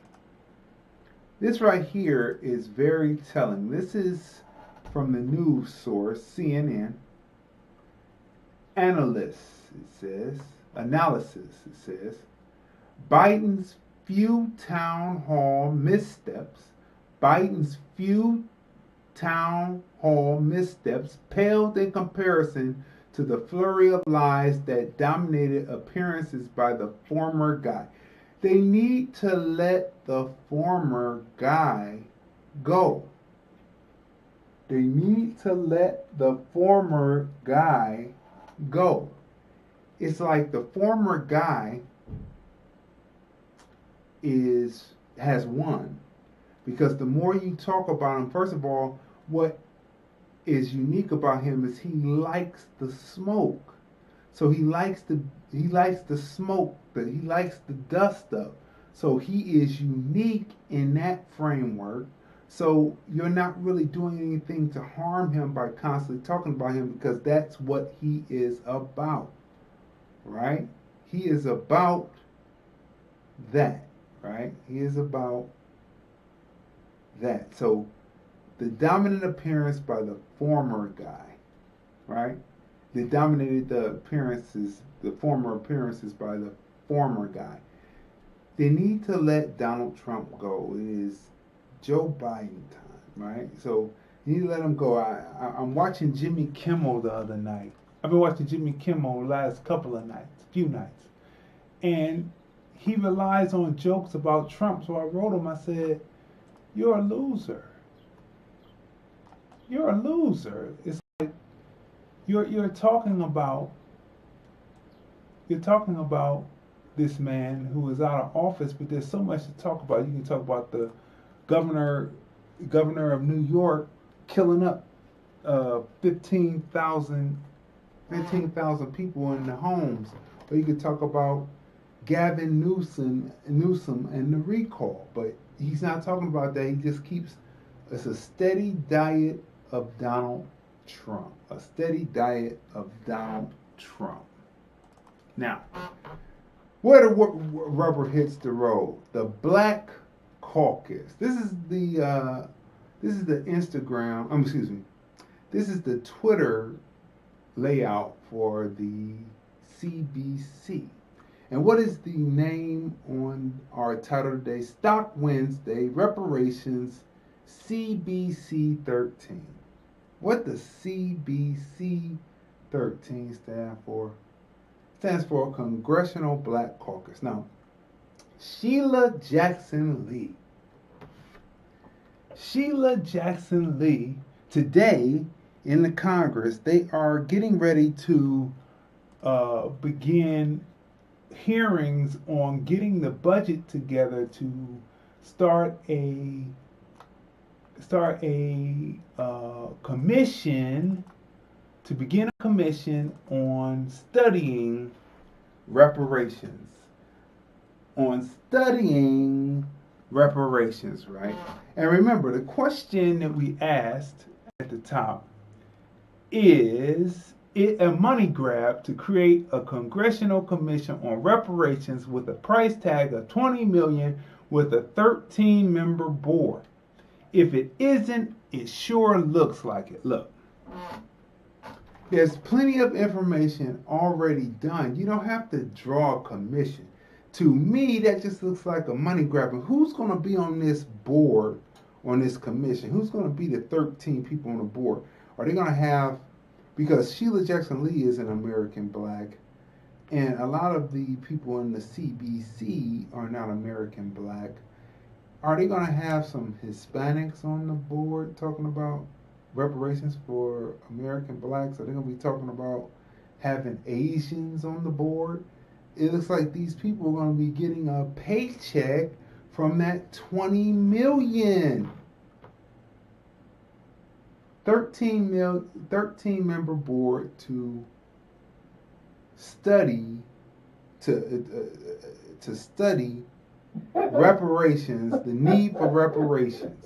this right here is very telling. This is from the news source, CNN. Analysis, it says, Biden's few town hall missteps paled in comparison to the flurry of lies that dominated appearances by the former guy. They need to let the former guy go. They need to let the former guy go. It's like the former guy has won, because the more you talk about him, first of all, what is unique about him is he likes the smoke. So he likes the smoke, but he likes the dust up. So he is unique in that framework. So you're not really doing anything to harm him by constantly talking about him, because that's what he is about, right? He is about that, right? He is about that. So the dominant appearance by the former guy, right? They dominated the former appearances by the former guy. They need to let Donald Trump go. It is Joe Biden time, right? So you need to let him go. I'm watching Jimmy Kimmel the other night. I've been watching Jimmy Kimmel the last few nights. And he relies on jokes about Trump. So I wrote him, I said, you're a loser. You're a loser. It's like you're talking about this man who is out of office, but there's so much to talk about. You can talk about the governor of New York killing up 15,000 people in the homes. Or you could talk about Gavin Newsom and the recall. But he's not talking about that. He just keeps, it's a steady diet of Donald Trump. A steady diet of Donald Trump. Now, where the rubber hits the road, the Black Caucus. This is the Instagram. This is the Twitter layout for the CBC. And what is the name on our title today? Stock Wednesday, Reparations, CBC-13. What does CBC-13 stand for? Stands for Congressional Black Caucus. Now, Sheila Jackson Lee, today in the Congress, they are getting ready to begin hearings on getting the budget together to start a commission, to begin a commission on studying reparations. Right? And remember, the question that we asked at the top, is it a money grab to create a congressional commission on reparations with a price tag of $20 million with a 13-member board? If it isn't, it sure looks like it. Look, there's plenty of information already done. You don't have to draw a commission. To me, that just looks like a money grab. And who's going to be on this board, on this commission? Who's going to be the 13 people on the board? Are they going to have, because Sheila Jackson Lee is an American black, and a lot of the people in the CBC are not American black. Are they going to have some Hispanics on the board talking about reparations for American blacks? Are they going to be talking about having Asians on the board? It looks like these people are going to be getting a paycheck from that $20 million. 13-member board to study reparations, the need for reparations.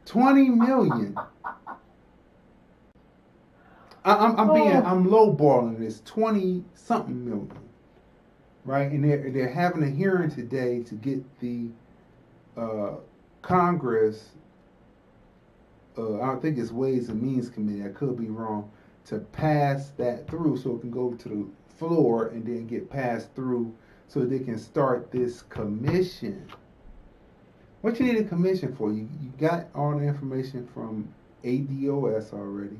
$20 million. I'm lowballing this 20-something million, right? And they're having a hearing today to get the Congress. I think it's Ways and Means Committee. I could be wrong, to pass that through so it can go to the floor and then get passed through so they can start this commission. What you need a commission for? You got all the information from ADOS already,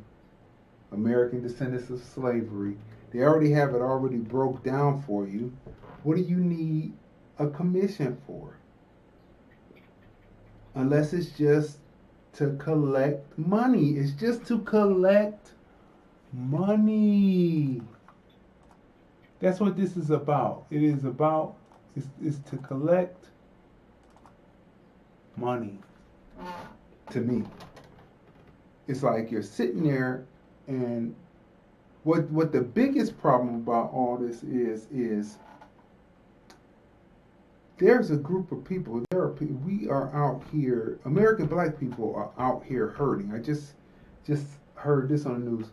American Descendants of Slavery. They already have it already broke down for you. What do you need a commission for? Unless it's just to collect money. It's just to collect money. That's what this is about. It is about, it's to collect money. To me. It's like you're sitting there, and what the biggest problem about all this is there's a group of people, we are out here, American black people are out here hurting. I just heard this on the news.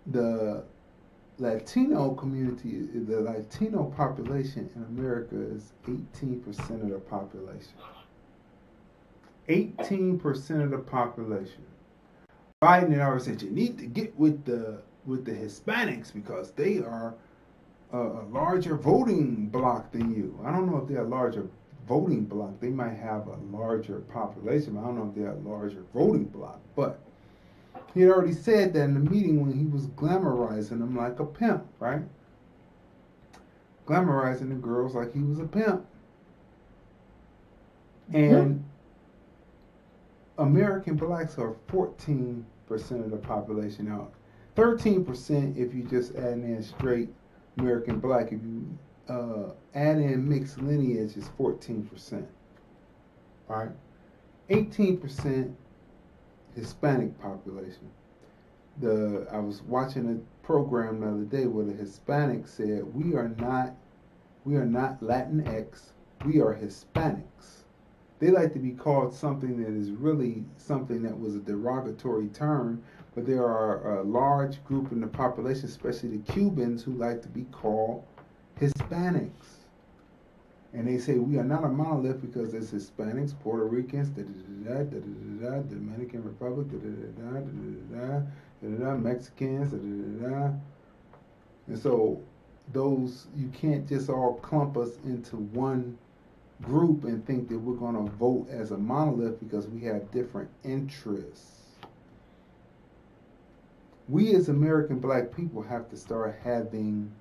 The Latino community, the Latino population in America is 18% of the population. 18% of the population. Biden had already said you need to get with the Hispanics because they are a larger voting bloc than you. I don't know if they're a larger voting bloc. They might have a larger population, but I don't know if they're a larger voting bloc. But he had already said that in the meeting when he was glamorizing them like a pimp, right? Glamorizing the girls like he was a pimp. And American blacks are 14% of the population now. 13% if you just add in straight American black. If you add in mixed lineage, is 14%. All right? 18% Hispanic population. I was watching a program the other day where the Hispanics said, we are not Latinx, we are Hispanics. They like to be called something that is really something that was a derogatory term, but there are a large group in the population, especially the Cubans, who like to be called Hispanics. And they say we are not a monolith because there's Hispanics, Puerto Ricans, Dominican Republic, Mexicans, and so those, you can't just all clump us into one group and think that we're going to vote as a monolith because we have different interests. We as American black people have to start having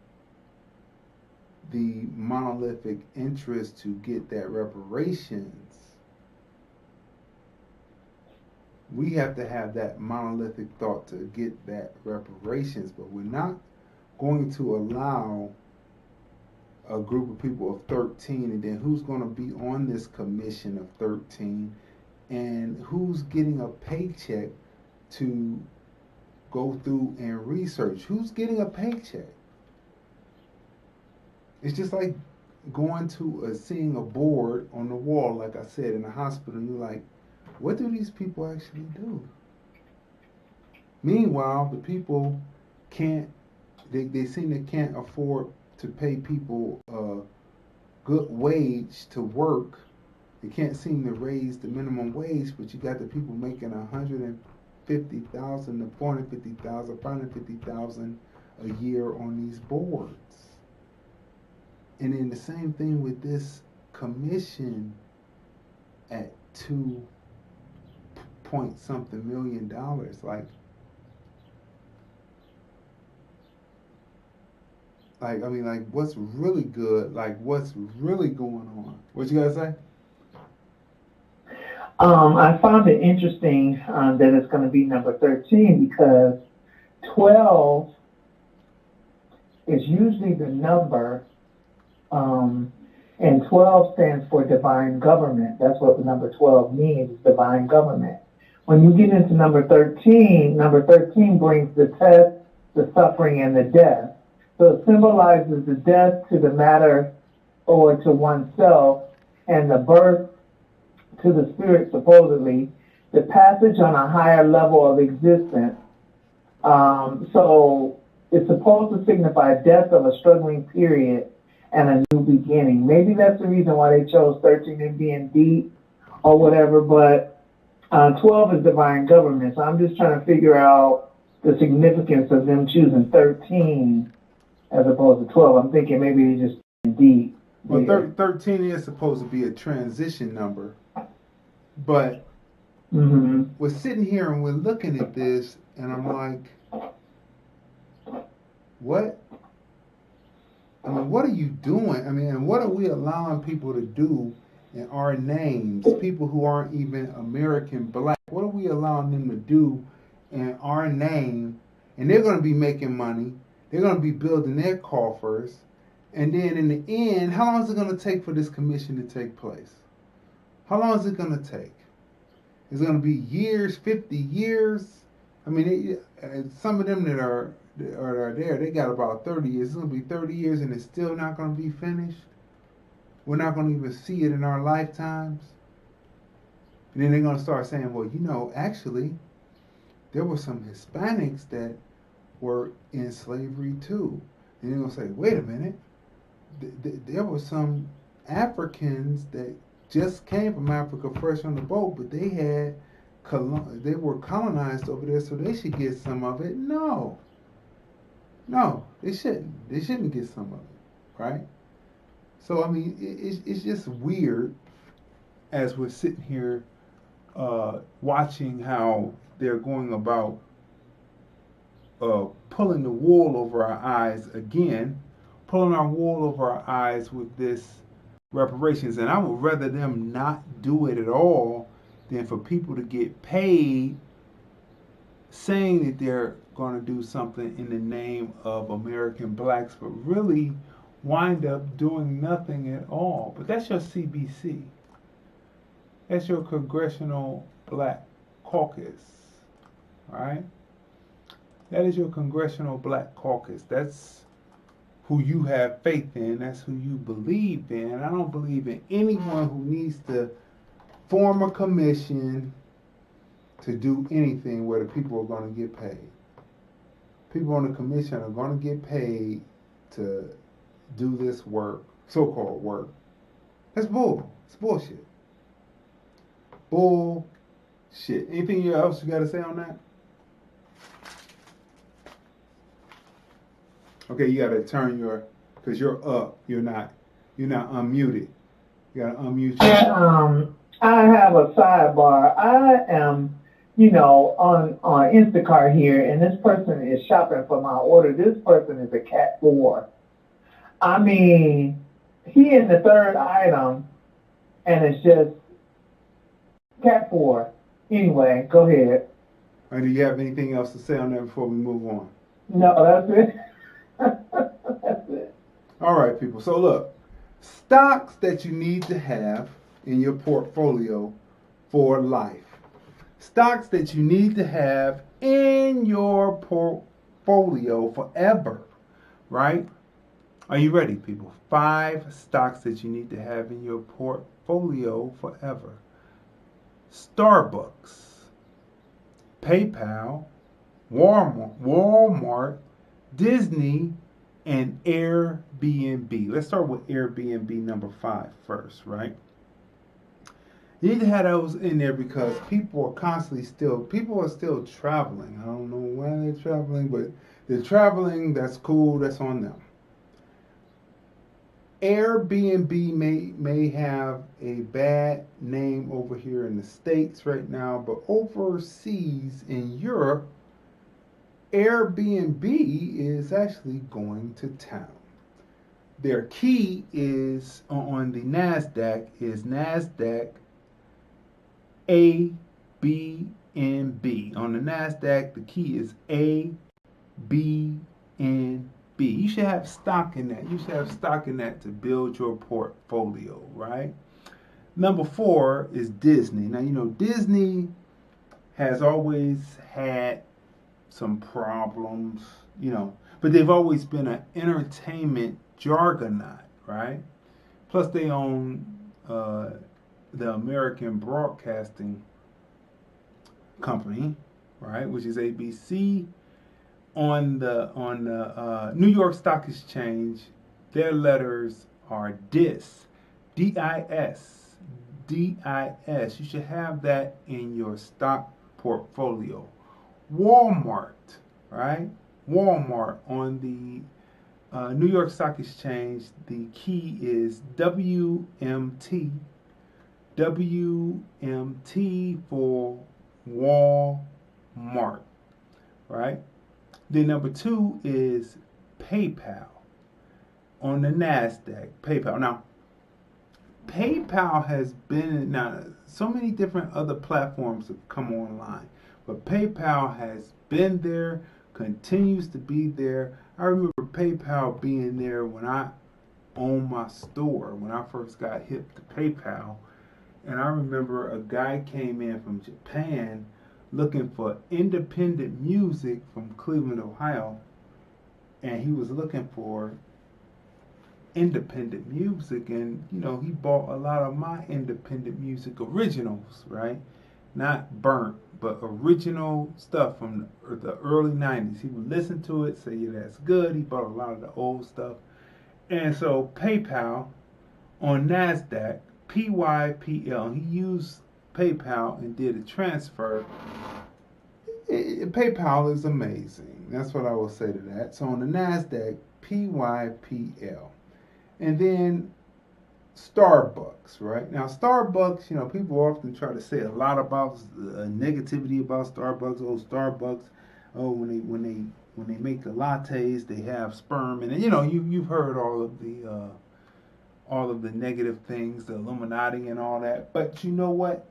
the monolithic interest to get that reparations. We have to have that monolithic thought to get that reparations, but we're not going to allow a group of people of 13, and then who's going to be on this commission of 13, and who's getting a paycheck to go through and research? Who's getting a paycheck? It's just like going to seeing a board on the wall, like I said, in a hospital, and you're like, what do these people actually do? Meanwhile, the people they seem they can't afford to pay people a good wage to work. They can't seem to raise the minimum wage, but you got the people making $150,000 to $450,000, $550,000 a year on these boards. And then the same thing with this commission at $2.something million. Like what's really good? Like, what's really going on? What you gotta say? I found it interesting that it's going to be number 13 because 12 is usually the number, and 12 stands for divine government. That's what the number 12 means, divine government. When you get into number 13 brings the test, the suffering, and the death. So it symbolizes the death to the matter or to oneself, and the birth to the spirit, supposedly, the passage on a higher level of existence, So it's supposed to signify death of a struggling period and a new beginning. Maybe that's the reason why they chose 13 and being deep or whatever, but 12 is divine government. So I'm just trying to figure out the significance of them choosing 13 as opposed to 12. I'm thinking maybe they just deep. Well, 13 is supposed to be a transition number, but we're sitting here and we're looking at this, and I'm like, what? I mean, what are you doing? I mean, and what are we allowing people to do in our names? People who aren't even American black. What are we allowing them to do in our name? And they're going to be making money. They're going to be building their coffers. And then in the end, how long is it going to take for this commission to take place? How long is it going to take? Is it going to be years, 50 years? I mean, some of them that are there, they got about 30 years. It's going to be 30 years and it's still not going to be finished. We're not going to even see it in our lifetimes. And then they're going to start saying, well, you know, actually, there were some Hispanics that were in slavery too. And they're going to say, wait a minute, there were some Africans that just came from Africa fresh on the boat, but they were colonized over there, so they should get some of it. No, they shouldn't. They shouldn't get some of it, right? So, I mean, it's just weird as we're sitting here watching how they're going about pulling the wool over our eyes again, pulling our wool over our eyes with this reparations. And I would rather them not do it at all than for people to get paid saying that they're going to do something in the name of American blacks, but really wind up doing nothing at all. But that's your CBC. That's your Congressional Black Caucus, right? That is your Congressional Black Caucus. That's who you have faith in. That's who you believe in. I don't believe in anyone who needs to form a commission to do anything where the people are going to get paid. People on the commission are going to get paid to do this work, so-called work. That's bull. It's bullshit. Bullshit. Anything else you got to say on that? Okay, you got to turn because you're up. You're not unmuted. You got to unmute yourself. I have a sidebar. I am, on Instacart here, and this person is shopping for my order. This person is a Cat 4. I mean, he in the third item, and it's just Cat 4. Anyway, go ahead. Do you have anything else to say on that before we move on? No, that's it. That's it. All right, people. So look, stocks that you need to have in your portfolio for life. Stocks that you need to have in your portfolio forever, right? Are you ready, people? 5 stocks that you need to have in your portfolio forever. Starbucks, PayPal, Walmart, Disney, and Airbnb. Let's start with Airbnb number 5 first, right? You need to have those in there because people are still traveling. I don't know why they're traveling, but they're traveling. That's cool. That's on them. Airbnb may have a bad name over here in the States right now, but overseas in Europe, Airbnb is actually going to town. Their key is on the NASDAQ is NASDAQ ABNB. On the NASDAQ, the key is ABNB. You should have stock in that. You should have stock in that to build your portfolio, right? Number 4 is Disney. Now, Disney has always had some problems, but they've always been an entertainment juggernaut, right? Plus, they own the American Broadcasting Company, right, which is ABC. on the New York Stock Exchange, their letters are DIS, DIS, DIS. You should have that in your stock portfolio. Walmart, right? Walmart on the New York Stock Exchange, the key is WMT. WMT for Walmart, right? Then number 2 is PayPal on the NASDAQ. PayPal. Now, PayPal has been, so many different other platforms have come online, but PayPal has been there, continues to be there. I remember PayPal being there when I owned my store, when I first got hip to PayPal. And I remember a guy came in from Japan looking for independent music from Cleveland, Ohio. And he was looking for independent music. And, he bought a lot of my independent music originals, right? Not burnt, but original stuff from the early 90s. He would listen to it, say, yeah, that's good. He bought a lot of the old stuff. And so PayPal on NASDAQ, PYPL, he used PayPal and did a transfer. PayPal is amazing. That's what I will say to that. So on the NASDAQ, PYPL. And then Starbucks, right? Now Starbucks, people often try to say a lot about negativity about Starbucks. Starbucks, when they make the lattes, they have sperm, and you've heard all of the negative things, the Illuminati and all that. But you know what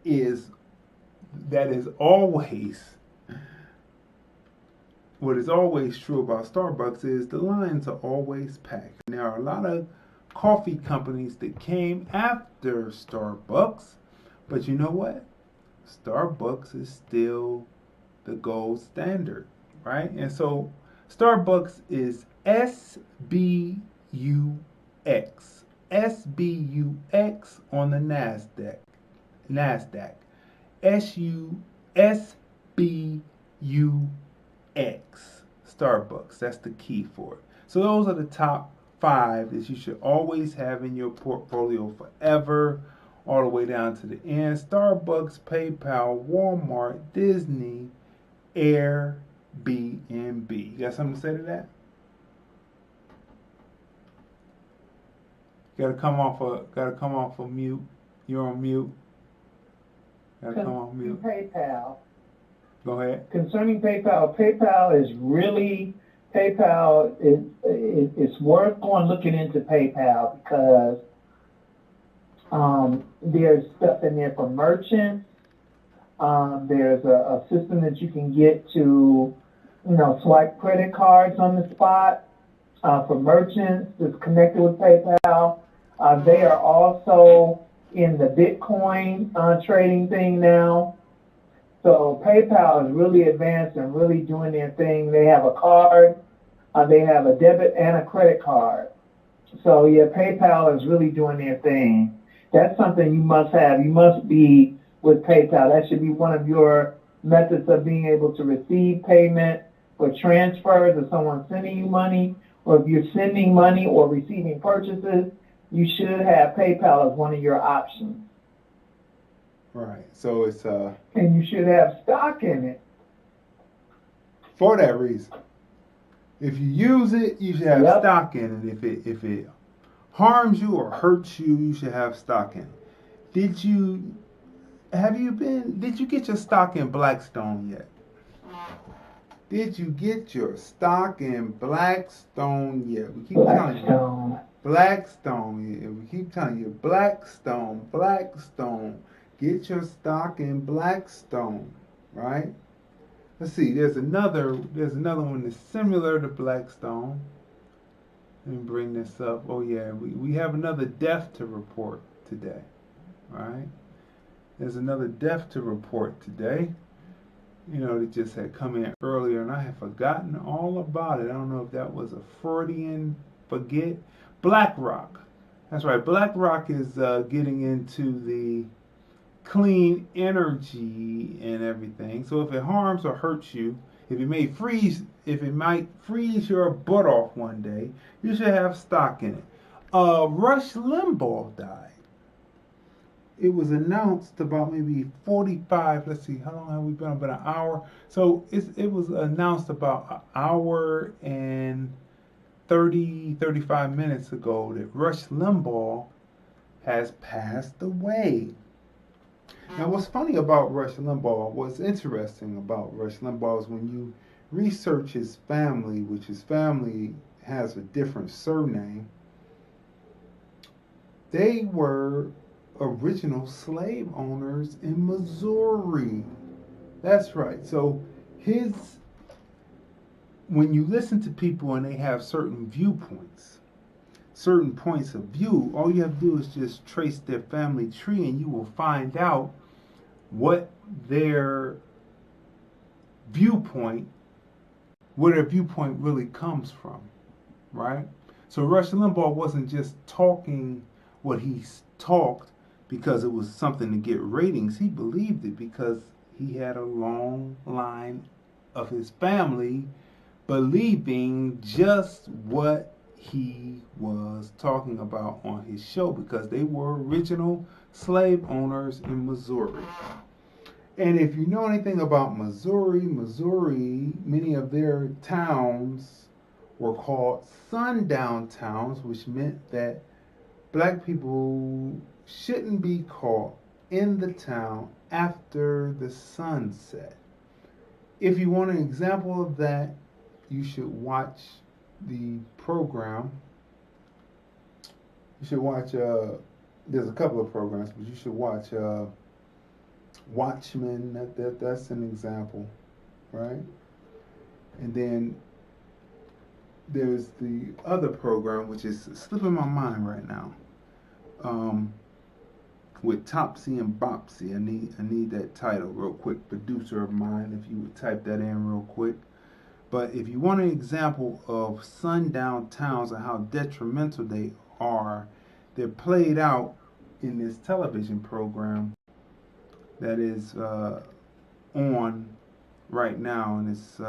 is always true about Starbucks is the lines are always packed. And there are a lot of coffee companies that came after Starbucks, but you know what? Starbucks is still the gold standard, right? And so Starbucks is SBUX. SBUX on the NASDAQ. SBUX. Starbucks. That's the key for it. So those are the top 5 that you should always have in your portfolio forever, all the way down to the end. Starbucks, PayPal, Walmart, Disney, Airbnb. You got something to say to that? Gotta come off of mute. You're on mute. Gotta come off mute. PayPal. Go ahead. Concerning PayPal, it's worth looking into PayPal because there's stuff in there for merchants. There's a system that you can get to, swipe credit cards on the spot for merchants that's connected with PayPal. They are also in the Bitcoin trading thing now. So PayPal is really advanced and really doing their thing. They have a card. They have a debit and a credit card. So, yeah, PayPal is really doing their thing. That's something you must have. You must be with PayPal. That should be one of your methods of being able to receive payment for transfers if someone's sending you money, or if you're sending money or receiving purchases, you should have PayPal as one of your options. Right. So it's and you should have stock in it. For that reason. If you use it, you should have stock in it. If it harms you or hurts you, you should have stock in it. Did you get your stock in Blackstone yet? Did you get your stock in Blackstone yet? We keep telling you. Blackstone. Yeah, we keep telling you. Blackstone. Get your stock in Blackstone, right? Let's see. There's another one that's similar to Blackstone. Let me bring this up. Oh yeah, we have another death to report today, right? There's another death to report today. That just had come in earlier, and I had forgotten all about it. I don't know if that was a Freudian forget. BlackRock. That's right. BlackRock is getting into the clean energy and everything. So if it harms or hurts you, if it might freeze your butt off one day, you should have stock in it. Rush Limbaugh died. It was announced about maybe 45, let's see, how long have we been? About an hour. So it was announced about an hour and 35 minutes ago that Rush Limbaugh has passed away. Now, what's funny about Rush Limbaugh, what's interesting about Rush Limbaugh is when you research his family, which his family has a different surname, they were original slave owners in Missouri. That's right. So when you listen to people and they have certain viewpoints, certain points of view, all you have to do is just trace their family tree and you will find out what their viewpoint really comes from, right? So Rush Limbaugh wasn't just talking what he talked because it was something to get ratings. He believed it because he had a long line of his family believing just what he was talking about on his show, because they were original slave owners in Missouri. And if you know anything about Missouri, many of their towns were called sundown towns, which meant that black people shouldn't be caught in the town after the sunset. If you want an example of that, you should watch the program. You should watch, there's a couple of programs, but you should watch Watchmen. That's an example, right? And then there's the other program, which is slipping my mind right now, with Topsy and Bopsy. I need that title real quick. Producer of mine, if you would type that in real quick. But if you want an example of sundown towns and how detrimental they are, they're played out in this television program that is on right now, and it's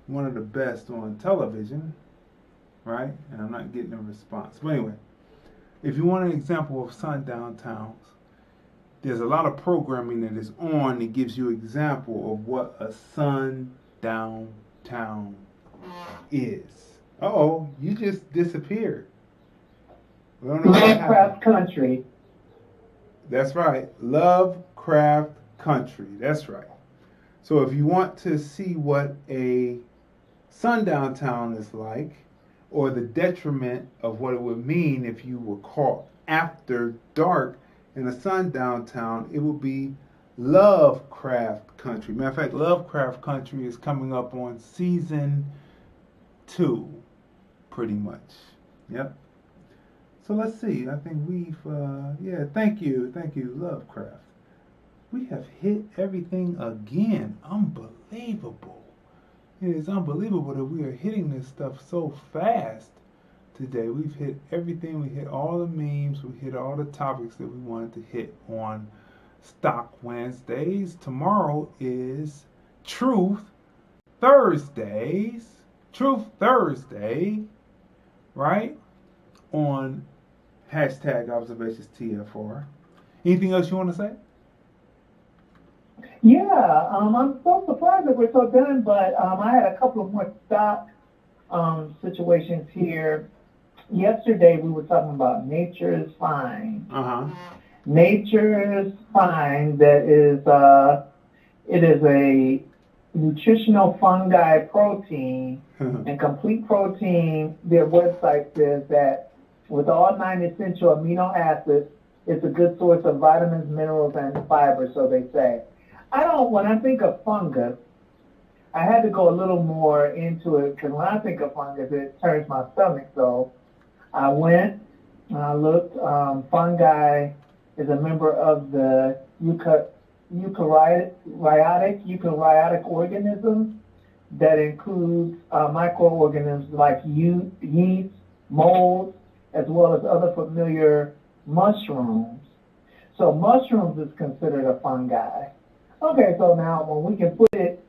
one of the best on television, right? And I'm not getting a response. But anyway, if you want an example of sundown towns, there's a lot of programming that is on that gives you an example of what a sundown town is. Uh-oh, you just disappeared. We don't know what happened. Lovecraft Country. That's right, Lovecraft Country. That's right. So if you want to see what a sundown town is like, or the detriment of what it would mean if you were caught after dark in a sundown town, it would be Lovecraft Country. Matter of fact, Lovecraft Country is coming up on season 2, pretty much. Yep. So let's see. I think we've, thank you, Lovecraft. We have hit everything again. Unbelievable. It is unbelievable that we are hitting this stuff so fast today. We've hit everything. We hit all the memes. We hit all the topics that we wanted to hit on Stock Wednesdays. Tomorrow is Truth Thursday, right? On #ObservationsTFR. Anything else you want to say? Yeah, I'm so surprised that we're so done, but I had a couple of more stock situations here. Yesterday we were talking about Nature's Fine. Nature's Fine, that is, it is a nutritional fungi protein and complete protein. Their website says that with all 9 essential amino acids, it's a good source of vitamins, minerals, and fiber, so they say. When I think of fungus, I had to go a little more into it, because when I think of fungus, it turns my stomach. So I went, I looked. Fungi is a member of the eukaryotic organisms that includes microorganisms like yeast, molds, as well as other familiar mushrooms. So mushrooms is considered a fungi. Okay, so now when we can put it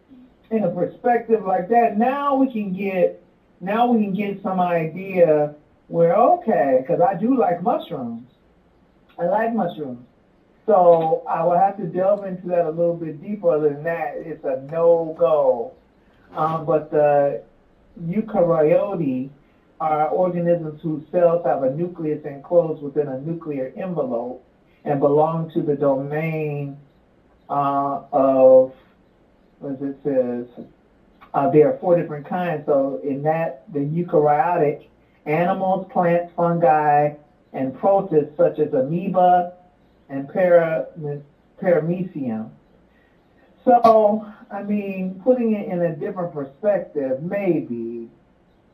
in a perspective like that, now we can get some idea where, okay, because I do like mushrooms. I like mushrooms. So I will have to delve into that a little bit deeper. Other than that, it's a no-go. But the eukaryote are organisms whose cells have a nucleus enclosed within a nuclear envelope and belong to the domain of, as it says, there are 4 different kinds. So in that, the eukaryotic, animals, plants, fungi, and protists such as amoeba and paramecium. So, I mean, putting it in a different perspective, maybe.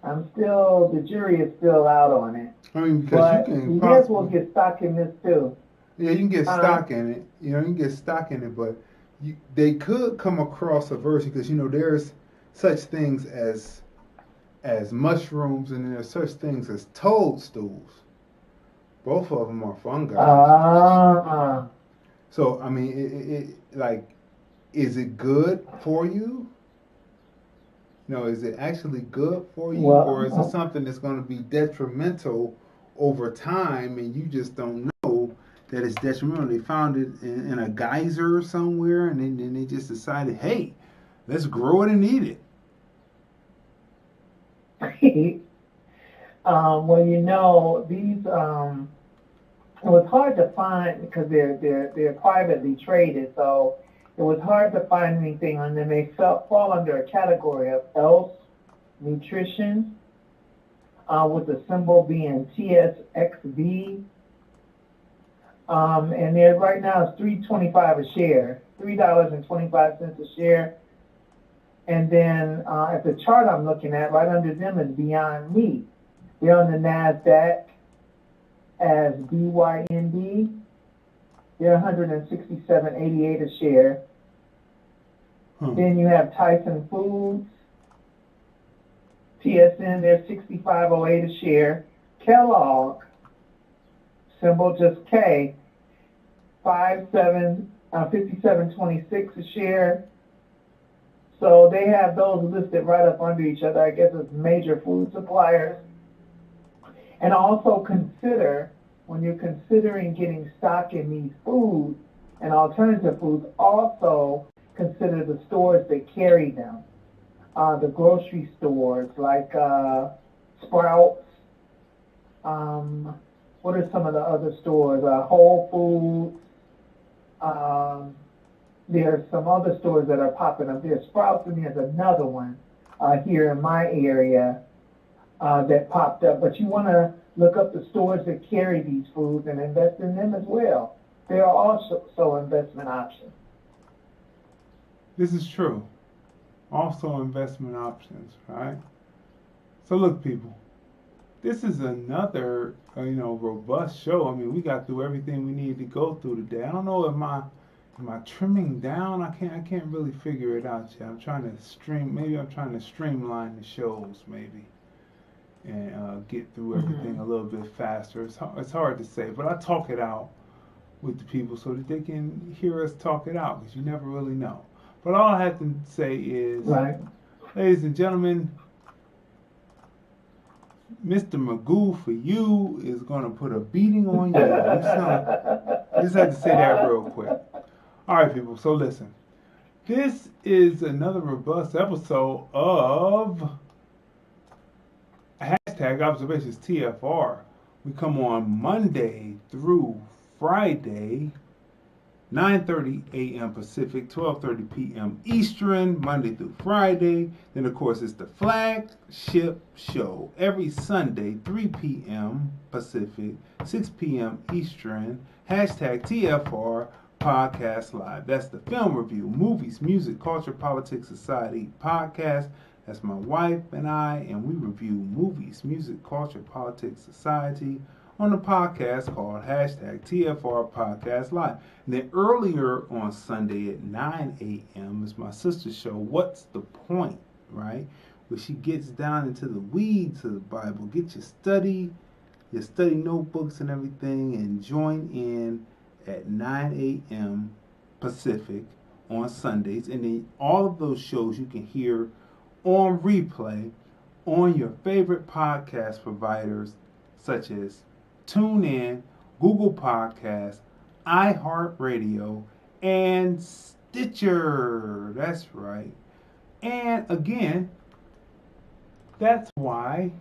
The jury is still out on it. I mean, because But you can we may as well get stock in this too. Yeah, you can get stock in it. You know, you can get stock in it, but they could come across a version because, you know, there's such things as mushrooms and there's such things as toadstools. Both of them are fungi. So, I mean, it like, is it good for you? No, is it actually good for you, or is it something that's going to be detrimental over time, and you just don't know that it's detrimental? They found it in a geyser somewhere, and then they just decided, hey, let's grow it and eat it. Well, you know, these it was hard to find because they're privately traded, so it was hard to find anything on them. They fall under a category of else nutrition, with the symbol being TSXV. And they're right now it's $3.25 a share, $3.25 a share. And then at the chart I'm looking at, right under them is Beyond Meat. They're on the NASDAQ as BYND. They're $167.88 a share. Then you have Tyson Foods, TSN, they're $65.08 a share. Kellogg, symbol just K, $57.26 a share. So they have those listed right up under each other. I guess it's major food suppliers. And also consider, when you're considering getting stock in these foods and alternative foods, also consider the stores that carry them. The grocery stores like Sprouts. What are some of the other stores? Whole Foods. There's some other stores that are popping up. There's Sprouts, and there's another one here in my area that popped up. But you want to look up the stores that carry these foods and invest in them as well. They are also investment options. This is true. Also investment options, right? So look, people, this is another, robust show. I mean, we got through everything we needed to go through today. I don't know if am I trimming down? I can't really figure it out yet. I'm trying to streamline the shows maybe, and get through everything a little bit faster. It's hard to say, but I talk it out with the people so that they can hear us talk it out, because you never really know. But all I have to say is, right, ladies and gentlemen, Mr. Magoo for you is going to put a beating on you. I just had to say that real quick. All right, people, so listen. This is another robust episode of #Observations TFR. We come on Monday through Friday, 9:30 a.m. Pacific, 12:30 p.m. Eastern, Monday through Friday. Then, of course, it's the flagship show every Sunday, 3 p.m. Pacific, 6 p.m. Eastern, #TFR Podcast Live. That's the film review, movies, music, culture, politics, society podcast. That's my wife and I, and we review movies, music, culture, politics, society on the podcast called #TFR Podcast Live. And then earlier on Sunday at 9 a.m. is my sister's show, What's the Point, right? Where she gets down into the weeds of the Bible. Get your study notebooks and everything, and join in at 9 a.m. Pacific, on Sundays, and then all of those shows you can hear on replay on your favorite podcast providers such as TuneIn, Google Podcasts, iHeartRadio, and Stitcher. That's right. And again, that's why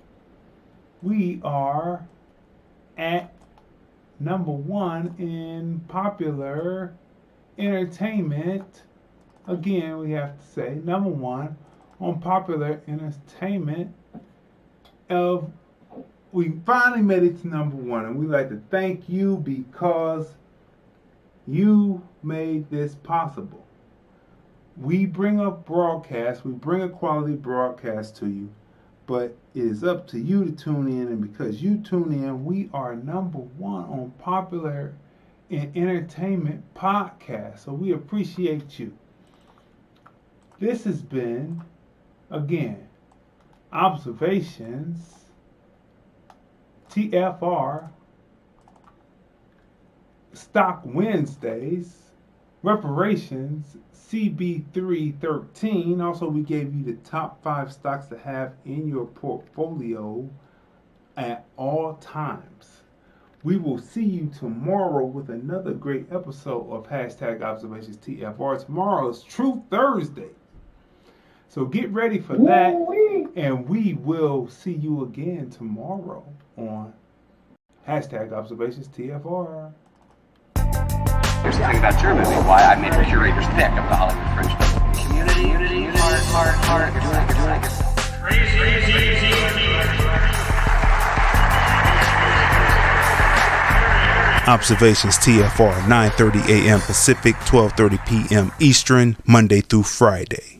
we are at number 1 in popular entertainment. Again, we have to say number 1 on popular entertainment we finally made it to number 1, and we'd like to thank you because you made this possible. We bring a broadcast, we bring a quality broadcast to you, but it is up to you to tune in, and because you tune in, we are number 1 on popular and entertainment podcast. So we appreciate you. This has been, again, Observations TFR, Stock Wednesdays, Reparations CB-13. Also, we gave you the top 5 stocks to have in your portfolio at all times. We will see you tomorrow with another great episode of Hashtag Observations TFR. Tomorrow is True Thursday. So get ready for that, and we will see you again tomorrow on Hashtag Observations TFR. Here's the thing about your movie, why I made a curator's pick of the Hollywood Fringe. Community, heart, you're doing Observations TFR, 9:30 a.m. Pacific, 12:30 p.m. Eastern, Monday through Friday.